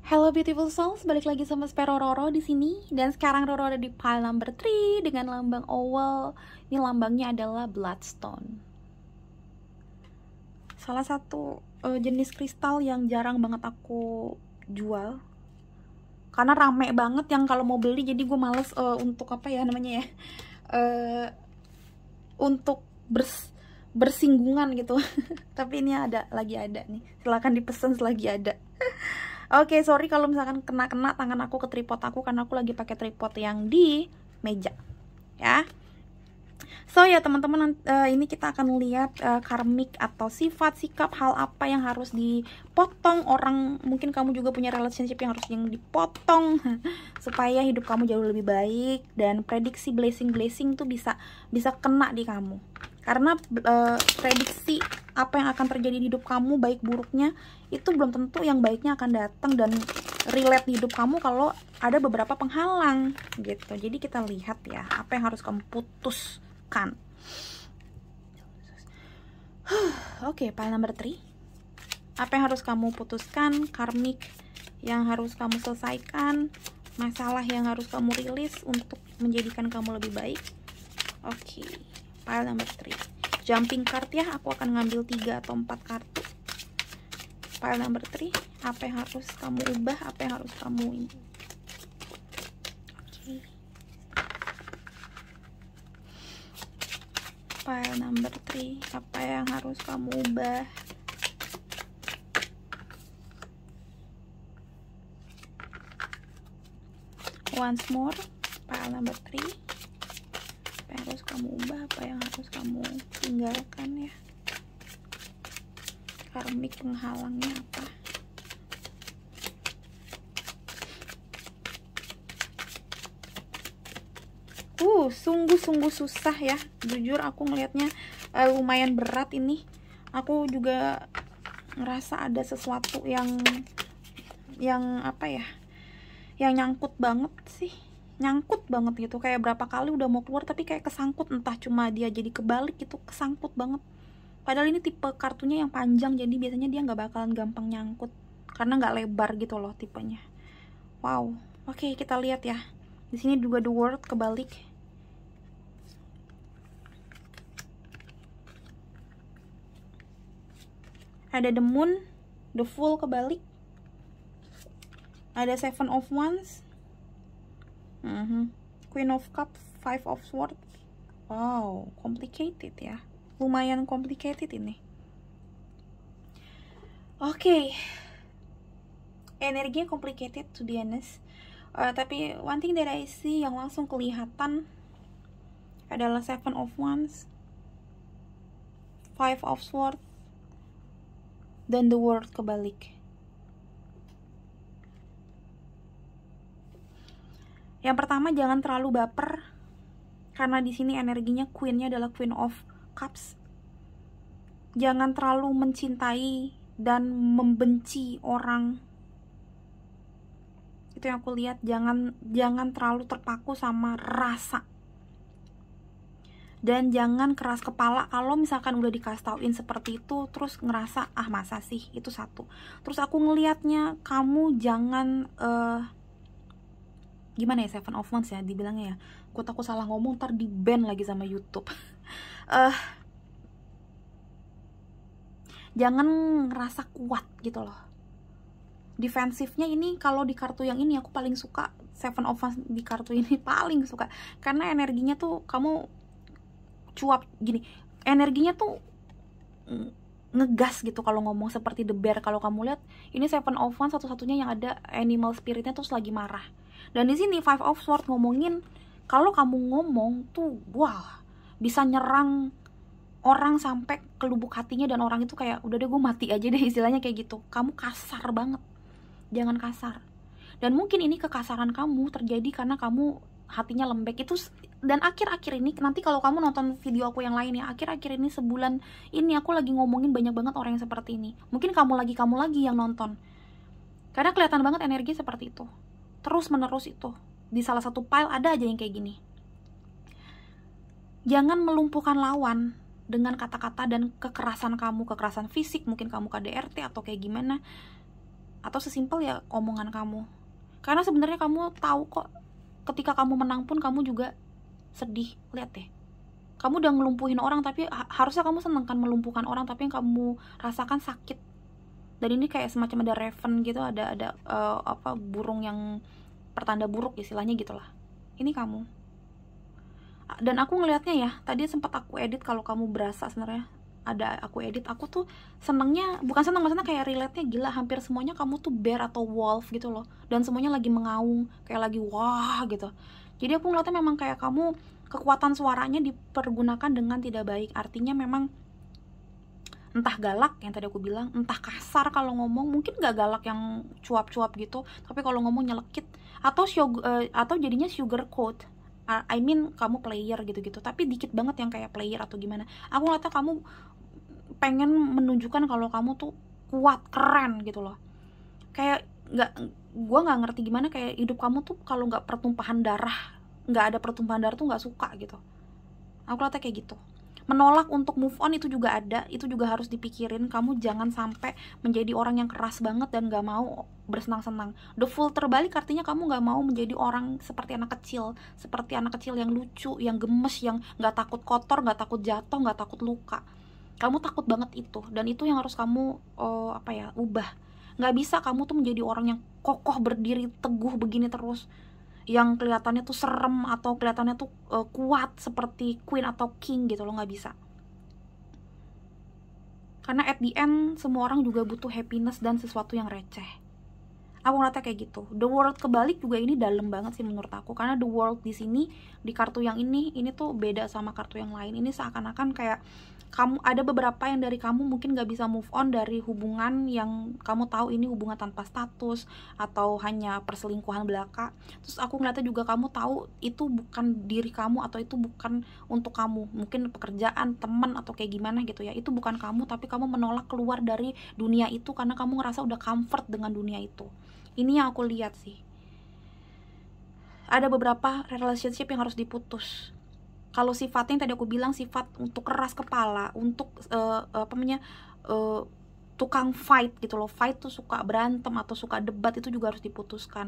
Hello Beautiful Souls, balik lagi sama Spero Roro di sini. Dan sekarang Roro ada di pile number 3 dengan lambang owl. Ini lambangnya adalah bloodstone. Salah satu jenis kristal yang jarang banget aku jual karena rame banget yang kalau mau beli, jadi gue males untuk apa ya namanya ya, untuk bersinggungan gitu. Tapi ini lagi ada nih, silahkan dipesan selagi ada. Oke, sorry kalau misalkan kena tangan aku ke tripod aku, karena aku lagi pakai tripod yang di meja ya. So ya teman-teman, ini kita akan lihat karmik atau sifat, sikap, hal apa yang harus dipotong. Orang, mungkin kamu juga punya relationship yang harus dipotong supaya hidup kamu jauh lebih baik, dan prediksi blessing tuh bisa kena di kamu. Karena prediksi apa yang akan terjadi di hidup kamu, baik buruknya, itu belum tentu yang baiknya akan datang dan relate di hidup kamu kalau ada beberapa penghalang gitu. Jadi kita lihat ya, apa yang harus kamu putuskan. Oke, file number 3. Apa yang harus kamu putuskan, karmik yang harus kamu selesaikan, masalah yang harus kamu rilis untuk menjadikan kamu lebih baik. Oke, file number 3. Jumping card ya, aku akan ngambil 3 atau 4 kartu. File number 3, apa yang harus kamu ubah, apa yang harus kamu ini. Oke. File number 3, apa yang harus kamu ubah. Once more, file number 3, apa yang harus kamu ubah, apa yang harus kamu tinggalkan ya. Karmik penghalangnya apa. Sungguh susah ya, jujur aku ngelihatnya lumayan berat ini. Aku juga ngerasa ada sesuatu yang apa ya, yang nyangkut banget gitu. Kayak berapa kali udah mau keluar tapi kayak kesangkut, entah cuma dia jadi kebalik gitu, kesangkut banget. Padahal ini tipe kartunya yang panjang, jadi biasanya dia nggak bakalan gampang nyangkut karena nggak lebar gitu loh tipenya. Wow, oke, kita lihat ya. Di sini juga the world kebalik. Ada the moon, the fool kebalik. Ada 7 of wands, Queen of cups, 5 of swords. Wow, complicated ya, lumayan complicated ini. Oke, energinya complicated to be honest. Tapi one thing that I see yang langsung kelihatan adalah 7 of wands, 5 of swords, dan the world kebalik. Yang pertama, jangan terlalu baper, karena di sini energinya queennya adalah Queen of Cups. Jangan terlalu mencintai dan membenci orang. Itu yang aku lihat. Jangan terlalu terpaku sama rasa. Dan jangan keras kepala kalau misalkan udah dikasih tauin seperti itu terus ngerasa ah masa sih, itu satu. Terus aku ngelihatnya kamu jangan gimana ya, 7 of wands ya dibilangnya ya. Gue takut salah ngomong ntar di ban lagi sama YouTube. Jangan ngerasa kuat gitu loh. Defensifnya ini kalau di kartu yang ini aku paling suka 7 of wands di kartu ini paling suka, karena energinya tuh kamu cuap gini, energinya tuh ngegas gitu kalau ngomong seperti The Bear. Kalau kamu lihat ini Seven of Wands satu-satunya yang ada animal spiritnya terus lagi marah. Dan di sini Five of Swords ngomongin kalau kamu ngomong tuh wah bisa nyerang orang sampai ke lubuk hatinya, dan orang itu kayak udah deh gue mati aja deh, istilahnya kayak gitu. Kamu kasar banget, jangan kasar. Dan mungkin ini kekasaran kamu terjadi karena kamu hatinya lembek itu. Dan akhir-akhir ini nanti kalau kamu nonton video aku yang lain ya, akhir-akhir ini sebulan ini aku lagi ngomongin banyak banget orang yang seperti ini. Mungkin kamu lagi yang nonton, karena kelihatan banget energi seperti itu terus menerus. Itu di salah satu pile ada aja yang kayak gini. Jangan melumpuhkan lawan dengan kata-kata dan kekerasan kamu, kekerasan fisik, mungkin kamu KDRT atau kayak gimana, atau sesimpel ya omongan kamu. Karena sebenarnya kamu tahu kok, ketika kamu menang pun kamu juga sedih. Lihat deh, kamu udah ngelumpuhin orang, tapi harusnya kamu seneng kan melumpuhkan orang, tapi yang kamu rasakan sakit. Dan ini kayak semacam ada raven gitu, ada apa, burung yang pertanda buruk istilahnya gitulah. Ini kamu. Dan aku ngelihatnya ya, tadi sempat aku edit, kalau kamu berasa sebenarnya ada aku edit, aku tuh senengnya, bukan seneng, maksudnya kayak relate-nya gila, hampir semuanya kamu tuh bear atau wolf gitu loh, dan semuanya lagi mengaung, kayak lagi wah gitu. Jadi aku ngeliatnya memang kayak kamu kekuatan suaranya dipergunakan dengan tidak baik. Artinya memang entah galak yang tadi aku bilang, entah kasar kalau ngomong, mungkin gak galak yang cuap-cuap gitu, tapi kalau ngomong nyelekit, atau jadinya sugar coat. I mean kamu player gitu-gitu, tapi dikit banget yang kayak player atau gimana. Aku ngeliatnya kamu pengen menunjukkan kalau kamu tuh kuat, keren gitu loh. Kayak gue nggak ngerti gimana, kayak hidup kamu tuh kalau nggak pertumpahan darah, nggak ada pertumpahan darah tuh nggak suka gitu. Aku lihatnya kayak gitu. Menolak untuk move on itu juga ada, itu juga harus dipikirin. Kamu jangan sampai menjadi orang yang keras banget dan gak mau bersenang-senang. The Fool terbalik artinya kamu gak mau menjadi orang seperti anak kecil, seperti anak kecil yang lucu, yang gemes, yang gak takut kotor, gak takut jatuh, gak takut luka. Kamu takut banget itu, dan itu yang harus kamu ubah. Gak bisa kamu tuh menjadi orang yang kokoh berdiri teguh begini terus, yang kelihatannya tuh serem atau kelihatannya tuh kuat seperti queen atau king gitu loh, nggak bisa. Karena at the end semua orang juga butuh happiness dan sesuatu yang receh. Aku ngeliatnya kayak gitu. The World kebalik juga ini dalam banget sih menurut aku, karena The World di sini, di kartu yang ini tuh beda sama kartu yang lain. Ini seakan-akan kayak kamu, ada beberapa yang dari kamu mungkin gak bisa move on dari hubungan yang kamu tahu ini hubungan tanpa status atau hanya perselingkuhan belaka. Terus aku ngeliatnya juga kamu tahu itu bukan diri kamu, atau itu bukan untuk kamu, mungkin pekerjaan, teman atau kayak gimana gitu ya, itu bukan kamu, tapi kamu menolak keluar dari dunia itu karena kamu ngerasa udah comfort dengan dunia itu. Ini yang aku lihat sih. Ada beberapa relationship yang harus diputus. Kalau sifatnya yang tadi aku bilang, sifat untuk keras kepala, untuk tukang fight gitu loh, fight tuh suka berantem atau suka debat, itu juga harus diputuskan.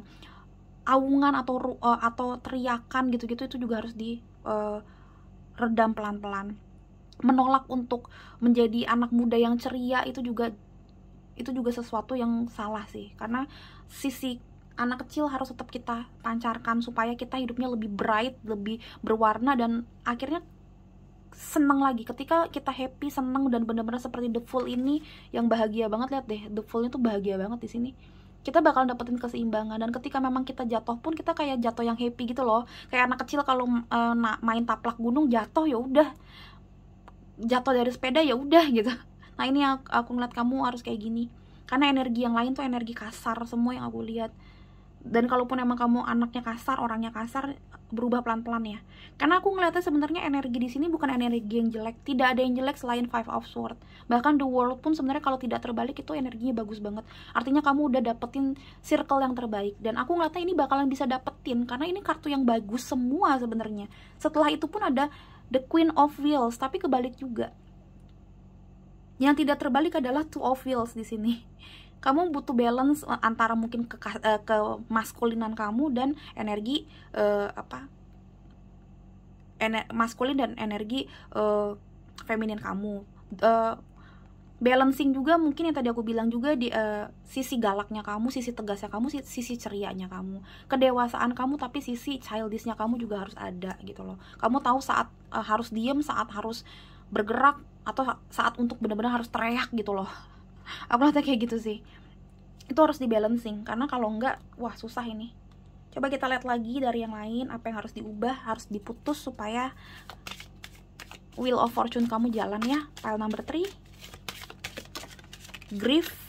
Aungan atau teriakan gitu-gitu itu juga harus diredam pelan-pelan. Menolak untuk menjadi anak muda yang ceria itu juga sesuatu yang salah sih, karena sisi anak kecil harus tetap kita pancarkan supaya kita hidupnya lebih bright, lebih berwarna, dan akhirnya seneng lagi. Ketika kita happy, seneng, dan benar-benar seperti The Fool ini yang bahagia banget. Lihat deh, The Fool itu bahagia banget di sini. Kita bakal dapetin keseimbangan, dan ketika memang kita jatuh pun kita kayak jatuh yang happy gitu loh. Kayak anak kecil kalau main taplak gunung jatuh, ya udah, jatuh dari sepeda ya udah gitu. Nah ini aku ngeliat kamu harus kayak gini, karena energi yang lain tuh energi kasar semua yang aku lihat. Dan kalaupun emang kamu anaknya kasar, orangnya kasar, berubah pelan-pelan ya. Karena aku ngeliatnya sebenarnya energi di sini bukan energi yang jelek. Tidak ada yang jelek selain Five of Swords. Bahkan The World pun sebenarnya kalau tidak terbalik itu energinya bagus banget. Artinya kamu udah dapetin circle yang terbaik. Dan aku ngeliatnya ini bakalan bisa dapetin, karena ini kartu yang bagus semua sebenarnya. Setelah itu pun ada The Queen of Wheels, tapi kebalik juga. Yang tidak terbalik adalah Two of Wheels di sini. Kamu butuh balance antara mungkin ke maskulinan kamu dan energi maskulin dan energi feminin kamu. Balancing juga mungkin yang tadi aku bilang juga di sisi galaknya kamu, sisi tegasnya kamu, sisi cerianya kamu, kedewasaan kamu, tapi sisi childishnya kamu juga harus ada gitu loh. Kamu tahu saat harus diem, saat harus bergerak atau saat untuk benar-benar harus teriak gitu loh. Aku lihatnya kayak gitu sih. Itu harus dibalancing, karena kalau enggak, wah susah ini. Coba kita lihat lagi dari yang lain, apa yang harus diubah, harus diputus supaya Wheel of Fortune kamu jalan ya. Pile number 3, Grief.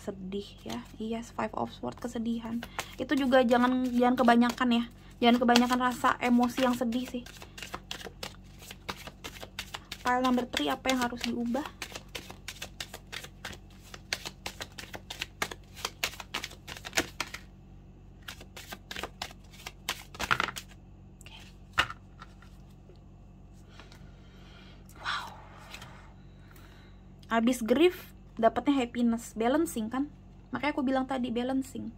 Sedih ya. Yes, 5 of Swords, kesedihan. Itu juga jangan kebanyakan ya. Jangan kebanyakan rasa emosi yang sedih sih. Pile number 3, apa yang harus diubah? Wow. Abis grief dapatnya happiness, balancing kan? Makanya aku bilang tadi balancing.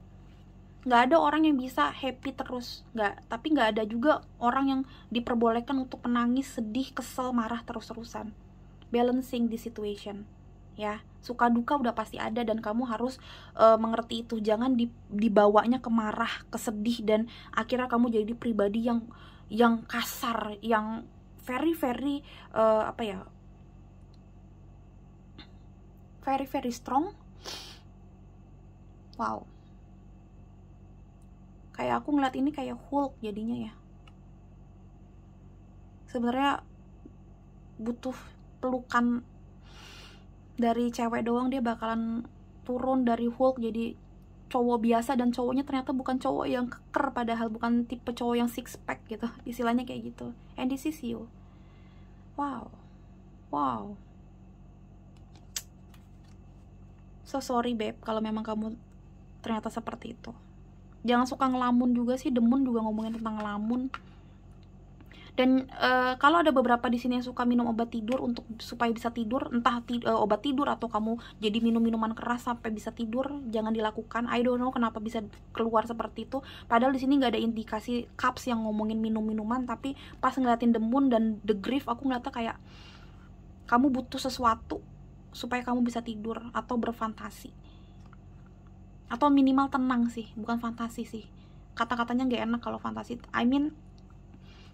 Nggak ada orang yang bisa happy terus, tapi nggak ada juga orang yang diperbolehkan untuk menangis, sedih, kesel, marah terus-terusan. Balancing the situation ya. Suka duka udah pasti ada, dan kamu harus mengerti itu. Jangan dibawanya ke marah, ke sedih, dan akhirnya kamu jadi pribadi yang kasar, yang very very strong. Wow, kayak aku ngeliat ini kayak Hulk jadinya ya. Sebenarnya butuh pelukan dari cewek doang, dia bakalan turun dari Hulk jadi cowok biasa, dan cowoknya ternyata bukan cowok yang keker, padahal bukan tipe cowok yang six pack gitu, istilahnya kayak gitu. And this is you. Wow. So sorry babe, kalau memang kamu ternyata seperti itu. Jangan suka ngelamun juga sih, demun juga ngomongin tentang ngelamun. Dan kalau ada beberapa di sini yang suka minum obat tidur supaya bisa tidur, entah obat tidur atau kamu jadi minum minuman keras sampai bisa tidur, jangan dilakukan. I don't know kenapa bisa keluar seperti itu. Padahal di sini nggak ada indikasi cups yang ngomongin minum-minuman, tapi pas ngeliatin the moon dan the grief, aku ngeliatnya kayak kamu butuh sesuatu supaya kamu bisa tidur atau berfantasi. Atau minimal tenang sih, bukan fantasi sih. Kata-katanya nggak enak kalau fantasi. I mean,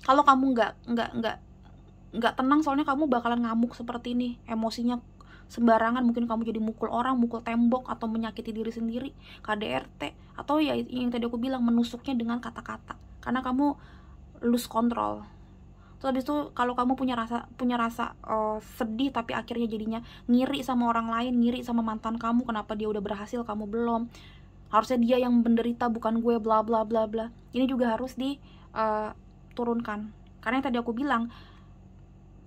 kalau kamu nggak tenang, soalnya kamu bakalan ngamuk seperti ini, emosinya sembarangan. Mungkin kamu jadi mukul orang, mukul tembok, atau menyakiti diri sendiri, KDRT, atau ya yang tadi aku bilang, menusuknya dengan kata-kata, karena kamu lose control. Terus habis itu kalau kamu punya rasa sedih, tapi akhirnya jadinya ngiri sama orang lain, ngiri sama mantan kamu, kenapa dia udah berhasil kamu belum, harusnya dia yang menderita bukan gue, bla bla bla bla. Ini juga harus turunkan, karena yang tadi aku bilang,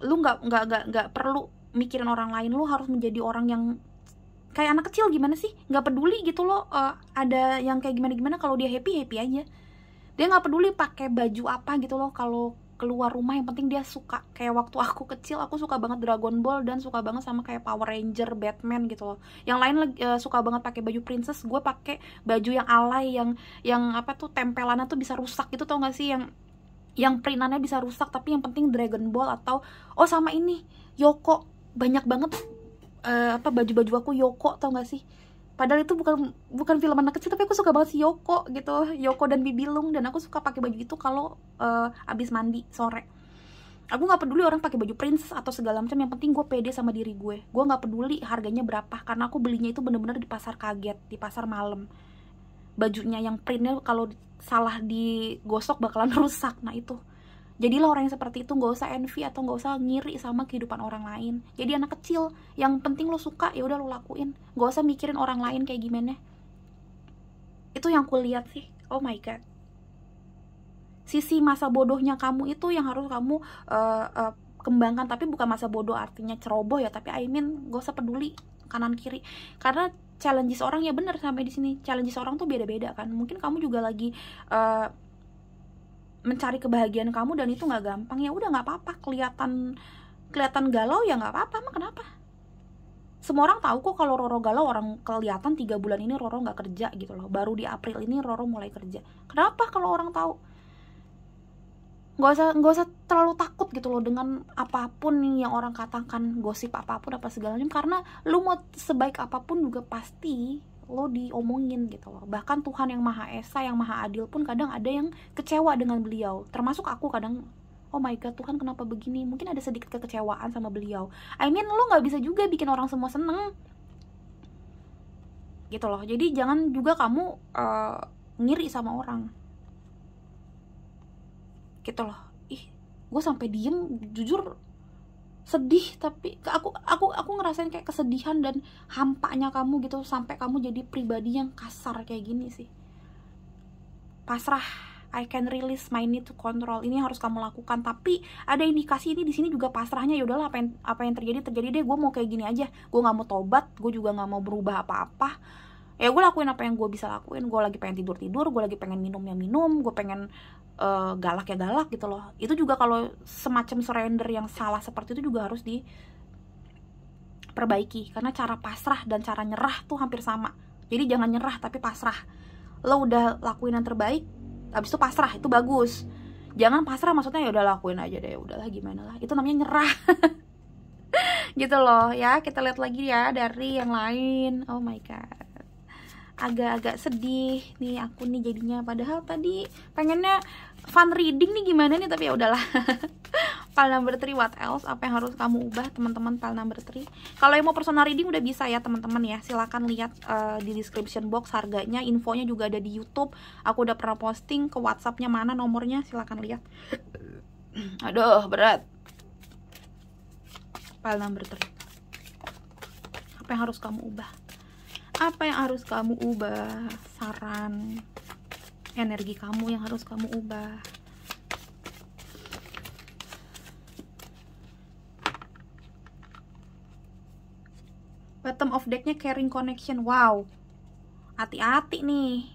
lu nggak perlu mikirin orang lain, lu harus menjadi orang yang kayak anak kecil. Gimana sih, nggak peduli gitu loh, ada yang kayak gimana kalau dia happy aja, dia nggak peduli pakai baju apa gitu loh kalau keluar rumah, yang penting dia suka. Kayak waktu aku kecil, aku suka banget Dragon Ball dan suka banget sama kayak Power Ranger, Batman gitu loh. Yang lain suka banget pakai baju princess, gue pakai baju yang alay, yang apa tuh, tempelannya tuh bisa rusak gitu, tau gak sih, yang printannya bisa rusak, tapi yang penting Dragon Ball. Atau sama ini Yoko, banyak banget baju-baju aku Yoko, tau gak sih. Padahal itu bukan film anak kecil, tapi aku suka banget si Yoko gitu, Yoko dan Bibilung, dan aku suka pakai baju itu kalau abis mandi sore. Aku nggak peduli orang pakai baju princess atau segala macam, yang penting gue pede sama diri gue. Gue nggak peduli harganya berapa, karena aku belinya itu bener-bener di pasar kaget, di pasar malam. Bajunya yang printnya kalau salah digosok bakalan rusak. Nah itu, jadilah orang yang seperti itu. Nggak usah envy atau nggak usah ngiri sama kehidupan orang lain. Jadi anak kecil, yang penting lo suka, ya udah lo lakuin. Nggak usah mikirin orang lain kayak gimana. Itu yang kulihat sih. Oh my god, sisi masa bodohnya kamu itu yang harus kamu kembangkan. Tapi bukan masa bodoh artinya ceroboh ya, tapi I mean gak usah peduli kanan kiri, karena challenges orang, ya bener sampai di sini, challenges orang tuh beda-beda kan. Mungkin kamu juga lagi mencari kebahagiaan kamu, dan itu nggak gampang. Ya udah, nggak apa-apa, kelihatan galau ya nggak apa-apa, mah kenapa. Semua orang tahu kok kalau Roro galau. Orang kelihatan 3 bulan ini Roro nggak kerja gitu loh, baru di April ini Roro mulai kerja. Kenapa kalau orang tahu? Nggak usah terlalu takut gitu loh dengan apapun yang orang katakan, gosip apapun apa segala macam, karena lu mau sebaik apapun juga pasti lo diomongin gitu loh. Bahkan Tuhan yang Maha Esa, yang Maha Adil pun kadang ada yang kecewa dengan beliau, termasuk aku kadang oh my god, Tuhan kenapa begini, mungkin ada sedikit kekecewaan sama beliau. I mean, lo nggak bisa juga bikin orang semua seneng gitu loh. Jadi jangan juga kamu ngiri sama orang gitu loh. Ih, gue sampai diem, jujur sedih, tapi aku ngerasain kayak kesedihan dan hampanya kamu gitu, sampai kamu jadi pribadi yang kasar kayak gini sih. Pasrah, I can release my need to control, ini harus kamu lakukan. Tapi ada indikasi ini di sini juga pasrahnya. Ya udahlah, apa yang terjadi deh, gue mau kayak gini aja, gue nggak mau tobat, gue juga nggak mau berubah apa-apa. Ya gue lakuin apa yang gue bisa lakuin. Gue lagi pengen tidur, gue lagi pengen minum, gue pengen galak gitu loh. Itu juga kalau semacam surrender yang salah seperti itu juga harus diperbaiki, karena cara pasrah dan cara nyerah tuh hampir sama. Jadi jangan nyerah tapi pasrah. Lo udah lakuin yang terbaik, habis itu pasrah, itu bagus. Jangan pasrah maksudnya ya udah lakuin aja deh, udahlah gimana lah, itu namanya nyerah. Gitu loh ya. Kita lihat lagi ya dari yang lain. Oh my god, agak-agak sedih nih aku nih jadinya, padahal tadi pengennya fun reading nih, gimana nih, tapi ya udahlah. Pile number 3, what else? Apa yang harus kamu ubah, teman-teman? Pile number 3. Kalau yang mau personal reading udah bisa ya teman-teman ya, silakan lihat di description box harganya, infonya juga ada di YouTube. Aku udah pernah posting ke WhatsAppnya, mana nomornya, silakan lihat. Aduh, berat. Pile number 3. Apa yang harus kamu ubah? Apa yang harus kamu ubah? Saran, energi kamu yang harus kamu ubah. Bottom of decknya caring connection. Wow, hati-hati nih.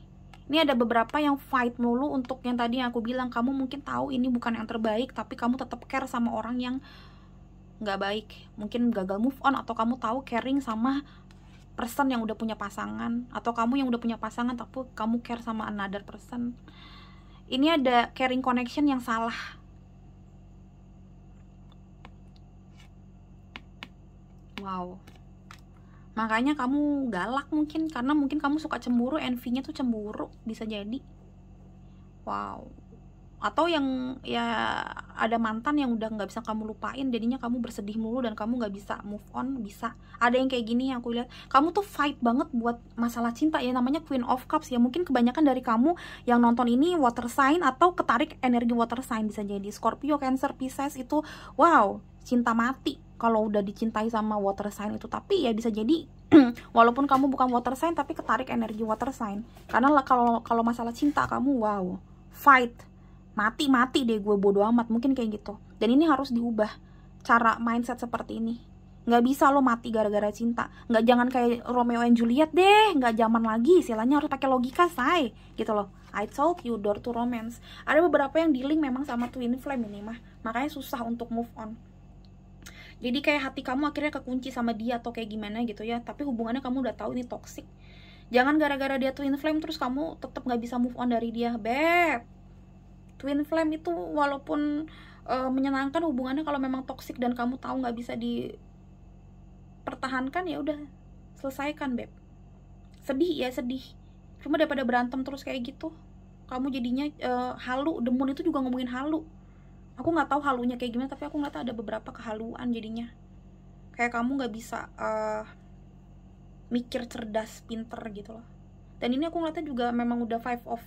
Ini ada beberapa yang fight mulu untuk yang tadi yang aku bilang. Kamu mungkin tahu ini bukan yang terbaik, tapi kamu tetap care sama orang yang nggak baik. Mungkin gagal move on, atau kamu tahu caring sama person yang udah punya pasangan, atau kamu yang udah punya pasangan tapi kamu care sama another person. Ini ada caring connection yang salah. Wow, makanya kamu galak mungkin, karena mungkin kamu suka cemburu, envy-nya tuh cemburu, bisa jadi. Wow. Atau yang ya ada mantan yang udah nggak bisa kamu lupain, jadinya kamu bersedih mulu dan kamu nggak bisa move on. Bisa ada yang kayak gini yang aku lihat. Kamu tuh fight banget buat masalah cinta ya, namanya Queen of Cups ya. Mungkin kebanyakan dari kamu yang nonton ini water sign atau ketarik energi water sign, bisa jadi Scorpio, Cancer, Pisces. Itu wow, cinta mati kalau udah dicintai sama water sign itu. Tapi ya bisa jadi walaupun kamu bukan water sign tapi ketarik energi water sign, karena kalau masalah cinta kamu wow, fight mati deh, gue bodo amat, mungkin kayak gitu. Dan ini harus diubah cara mindset seperti ini. Nggak bisa lo mati gara-gara cinta. Nggak, jangan kayak Romeo and Juliet deh, nggak zaman lagi, istilahnya harus pakai logika, say, gitu loh. I told you, door to romance. Ada beberapa yang dealing memang sama twin flame ini mah, makanya susah untuk move on. Jadi kayak hati kamu akhirnya kekunci sama dia atau kayak gimana gitu ya, tapi hubungannya kamu udah tahu ini toxic. Jangan gara-gara dia twin flame terus kamu tetap nggak bisa move on dari dia, beb. Twin flame itu walaupun menyenangkan hubungannya, kalau memang toksik dan kamu tahu nggak bisa dipertahankan, ya udah selesaikan, beb. Sedih ya sedih, cuma daripada berantem terus kayak gitu, kamu jadinya halu. Demun itu juga ngomongin halu. Aku nggak tahu halunya kayak gimana, tapi aku nggak tahu ada beberapa kehaluan jadinya. Kayak kamu nggak bisa mikir cerdas, pinter gitu loh. Dan ini aku ngeliatnya juga memang udah five of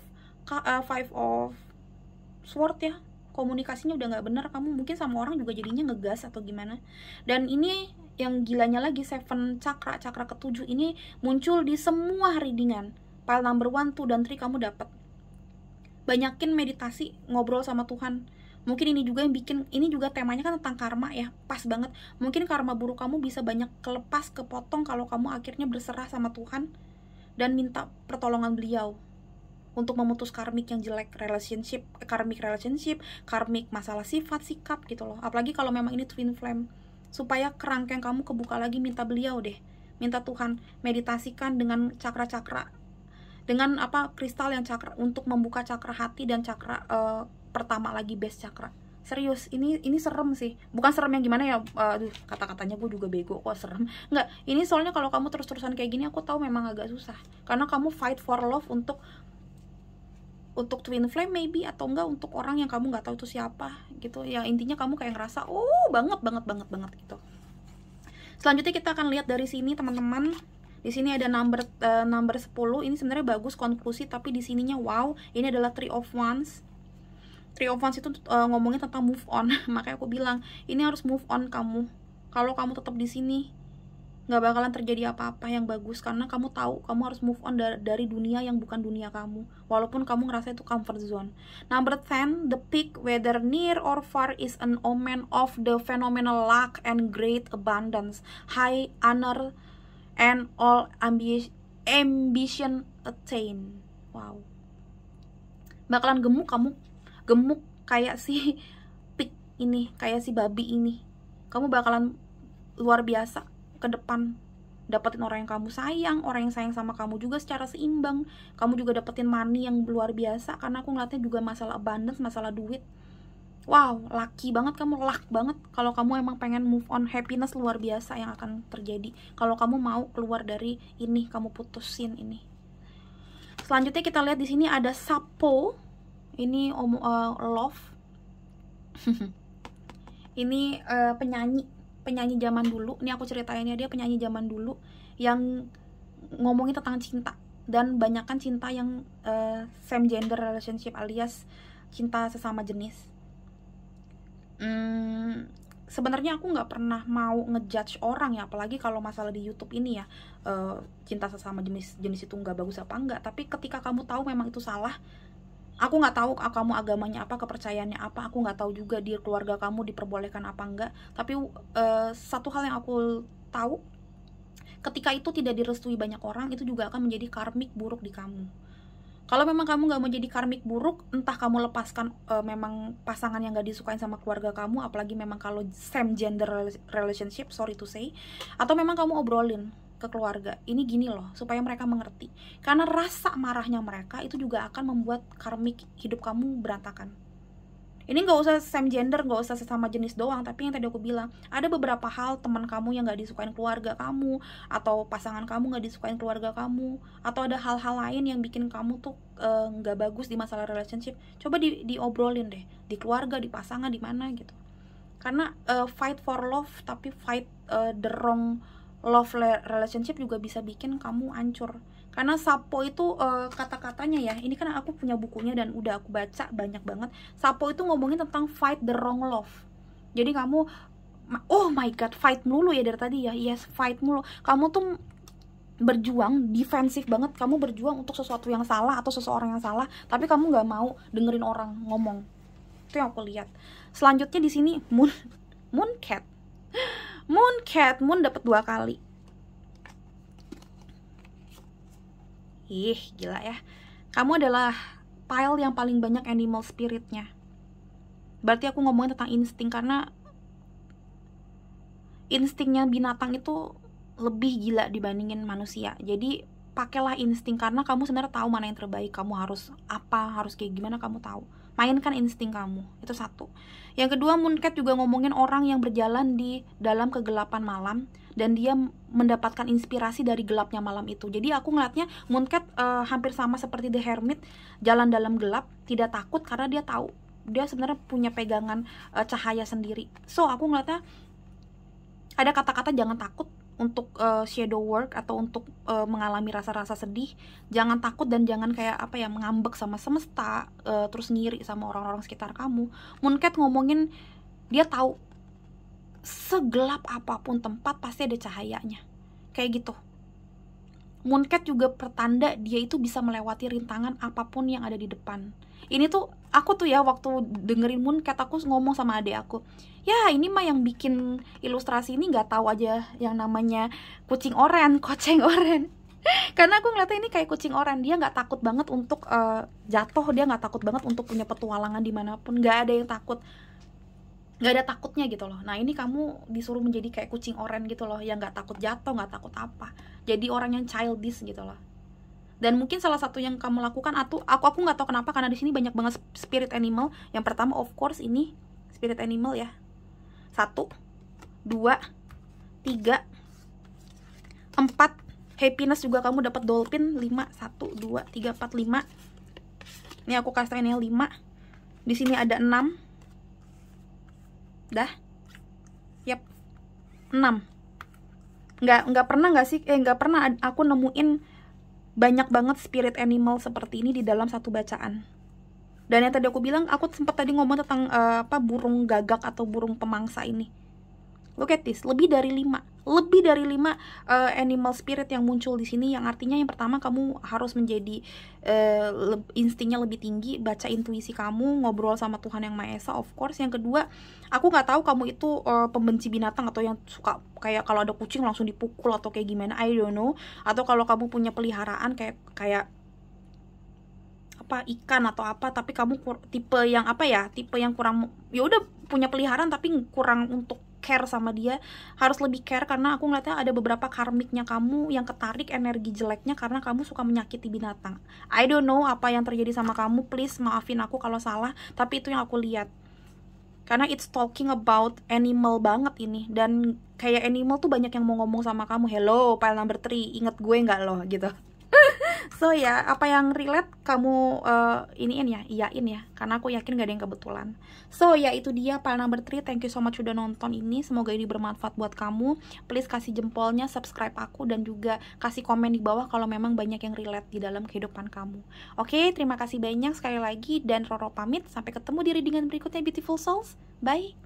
sword ya, komunikasinya udah nggak benar. Kamu mungkin sama orang juga jadinya ngegas atau gimana. Dan ini yang gilanya lagi, seven chakra ketujuh ini muncul di semua readingan. Pile number 1, 2, dan 3 kamu dapat. Banyakin meditasi, ngobrol sama Tuhan. Mungkin ini juga yang bikin, ini juga temanya kan tentang karma ya, pas banget. Mungkin karma buruk kamu bisa banyak kelepas, kepotong kalau kamu akhirnya berserah sama Tuhan dan minta pertolongan beliau untuk memutus karmik yang jelek, karmik relationship, karmik masalah sifat, sikap gitu loh. Apalagi kalau memang ini twin flame, supaya kerangkeng kamu kebuka lagi, minta beliau deh, minta Tuhan, meditasikan dengan cakra-cakra, dengan apa, kristal yang cakra, untuk membuka cakra hati dan cakra pertama lagi, base cakra. Serius, ini serem sih. Bukan serem yang gimana ya, kata-katanya gue juga bego kok serem. Enggak, ini soalnya kalau kamu terus-terusan kayak gini, aku tahu memang agak susah. Karena kamu fight for love untuk untuk twin flame maybe, atau enggak untuk orang yang kamu nggak tahu itu siapa gitu. Yang intinya kamu kayak ngerasa oh banget gitu. Selanjutnya kita akan lihat dari sini teman-teman. Di sini ada number 10. Ini sebenarnya bagus konklusi, tapi di sininya wow, ini adalah Three of Wands. Three of Wands itu ngomongin tentang move on. Makanya aku bilang, ini harus move on kamu. Kalau kamu tetap di sini, nggak bakalan terjadi apa-apa yang bagus, karena kamu tahu kamu harus move on dari dunia yang bukan dunia kamu, walaupun kamu ngerasa itu comfort zone. Number 10, the peak, whether near or far, is an omen of the phenomenal luck and great abundance, high honor, and all ambition attain. Wow, bakalan gemuk kamu, gemuk kayak si pig ini, kayak si babi ini. Kamu bakalan luar biasa ke depan, dapetin orang yang kamu sayang, orang yang sayang sama kamu juga secara seimbang. Kamu juga dapetin money yang luar biasa, karena aku ngeliatnya juga masalah abundance, masalah duit. Wow, lucky banget kamu, luck banget kalau kamu emang pengen move on. Happiness luar biasa yang akan terjadi kalau kamu mau keluar dari ini, kamu putusin ini. Selanjutnya kita lihat di sini ada Sapo. Ini love. Ini penyanyi zaman dulu. Ini aku ceritainnya, dia penyanyi zaman dulu yang ngomongin tentang cinta, dan banyakkan cinta yang same gender relationship alias cinta sesama jenis. Sebenarnya aku nggak pernah mau ngejudge orang ya, apalagi kalau masalah di YouTube ini ya, cinta sesama jenis itu nggak bagus apa enggak. Tapi ketika kamu tahu memang itu salah, aku nggak tahu kamu agamanya apa, kepercayaannya apa, aku nggak tahu juga di keluarga kamu diperbolehkan apa enggak. Tapi satu hal yang aku tahu, ketika itu tidak direstui banyak orang, itu juga akan menjadi karmik buruk di kamu. Kalau memang kamu nggak mau jadi karmik buruk, entah kamu lepaskan memang pasangan yang nggak disukain sama keluarga kamu, apalagi memang kalau same gender relationship, sorry to say, atau memang kamu obrolin ke keluarga, ini gini loh, supaya mereka mengerti. Karena rasa marahnya mereka itu juga akan membuat karmik hidup kamu berantakan. Ini nggak usah same gender, nggak usah sesama jenis doang, tapi yang tadi aku bilang, ada beberapa hal teman kamu yang nggak disukain keluarga kamu, atau pasangan kamu nggak disukain keluarga kamu, atau ada hal-hal lain yang bikin kamu tuh nggak bagus di masalah relationship. Coba diobrolin deh, di keluarga, di pasangan, di mana gitu. Karena fight for love, tapi fight the wrong love relationship juga bisa bikin kamu hancur. Karena Sapo itu kata-katanya ya, ini kan aku punya bukunya dan udah aku baca banyak banget. Sapo itu ngomongin tentang fight the wrong love. Jadi kamu, oh my god, fight mulu ya dari tadi ya. Yes, fight mulu. Kamu tuh berjuang, defensif banget. Kamu berjuang untuk sesuatu yang salah atau seseorang yang salah, tapi kamu nggak mau dengerin orang ngomong. Itu yang aku lihat. Selanjutnya di sini Mooncat. Moon dapat 2 kali. Ih, gila ya. Kamu adalah pile yang paling banyak animal spiritnya. Berarti aku ngomongin tentang insting, karena instingnya binatang itu lebih gila dibandingin manusia. Jadi pakailah insting, karena kamu sebenarnya tahu mana yang terbaik. Kamu harus apa, harus kayak gimana, kamu tahu. Mainkan insting kamu, itu satu. Yang kedua, Mooncat juga ngomongin orang yang berjalan di dalam kegelapan malam, dan dia mendapatkan inspirasi dari gelapnya malam itu. Jadi aku ngeliatnya Mooncat hampir sama seperti The Hermit, jalan dalam gelap, tidak takut karena dia tahu dia sebenarnya punya pegangan cahaya sendiri. So aku ngeliatnya ada kata-kata jangan takut untuk shadow work atau untuk mengalami rasa-rasa sedih. Jangan takut dan jangan kayak apa ya, mengambek sama semesta, terus ngiri sama orang-orang sekitar kamu. Mooncat ngomongin dia tahu segelap apapun tempat pasti ada cahayanya, kayak gitu. Mooncat juga pertanda dia itu bisa melewati rintangan apapun yang ada di depan. Ini tuh aku tuh ya, waktu dengerin Mooncat aku ngomong sama adik aku, ya ini mah yang bikin ilustrasi ini nggak tahu aja yang namanya kucing oren, koceng oren. Karena aku ngeliatnya ini kayak kucing oren, dia nggak takut banget untuk jatuh, dia nggak takut banget untuk punya petualangan dimanapun, nggak ada yang takut, nggak ada takutnya gitu loh. Nah ini kamu disuruh menjadi kayak kucing oren gitu loh, yang nggak takut jatuh, nggak takut apa, jadi orang yang childish gitu loh. Dan mungkin salah satu yang kamu lakukan, aku nggak tahu kenapa, karena di sini banyak banget spirit animal. Yang pertama of course ini spirit animal ya, 1, 2, 3, 4. Happiness juga kamu dapat dolphin 5, 1, 2, 3, 4, 5. Ini aku kasih ini 5. Di sini ada 6. Dah. Yap. 6. Nggak pernah nggak sih? Nggak pernah aku nemuin banyak banget spirit animal seperti ini di dalam satu bacaan. Dan yang tadi aku bilang, aku sempat tadi ngomong tentang burung gagak atau burung pemangsa ini. Look at this, lebih dari 5 animal spirit yang muncul di sini, yang artinya yang pertama kamu harus menjadi instingnya lebih tinggi, baca intuisi kamu, ngobrol sama Tuhan Yang Maha Esa, of course. Yang kedua, aku nggak tahu kamu itu pembenci binatang atau yang suka kayak kalau ada kucing langsung dipukul atau kayak gimana, I don't know. Atau kalau kamu punya peliharaan kayak apa, ikan atau apa, tapi kamu tipe yang apa ya, tipe yang kurang, ya udah punya peliharaan tapi kurang untuk care sama dia. Harus lebih care, karena aku ngeliatnya ada beberapa karmiknya kamu yang ketarik energi jeleknya karena kamu suka menyakiti binatang. I don't know apa yang terjadi sama kamu, please maafin aku kalau salah, tapi itu yang aku lihat. Karena it's talking about animal banget ini, dan kayak animal tuh banyak yang mau ngomong sama kamu, hello pile number 3, inget gue nggak loh gitu. So ya, apa yang relate kamu iniin ya, iyain ya, karena aku yakin gak ada yang kebetulan. So ya, itu dia pile number 3. Thank you so much udah nonton ini, semoga ini bermanfaat buat kamu. Please kasih jempolnya, subscribe aku, dan juga kasih komen di bawah kalau memang banyak yang relate di dalam kehidupan kamu. Oke, terima kasih banyak sekali lagi, dan Roro pamit, sampai ketemu di readingan berikutnya beautiful souls. Bye.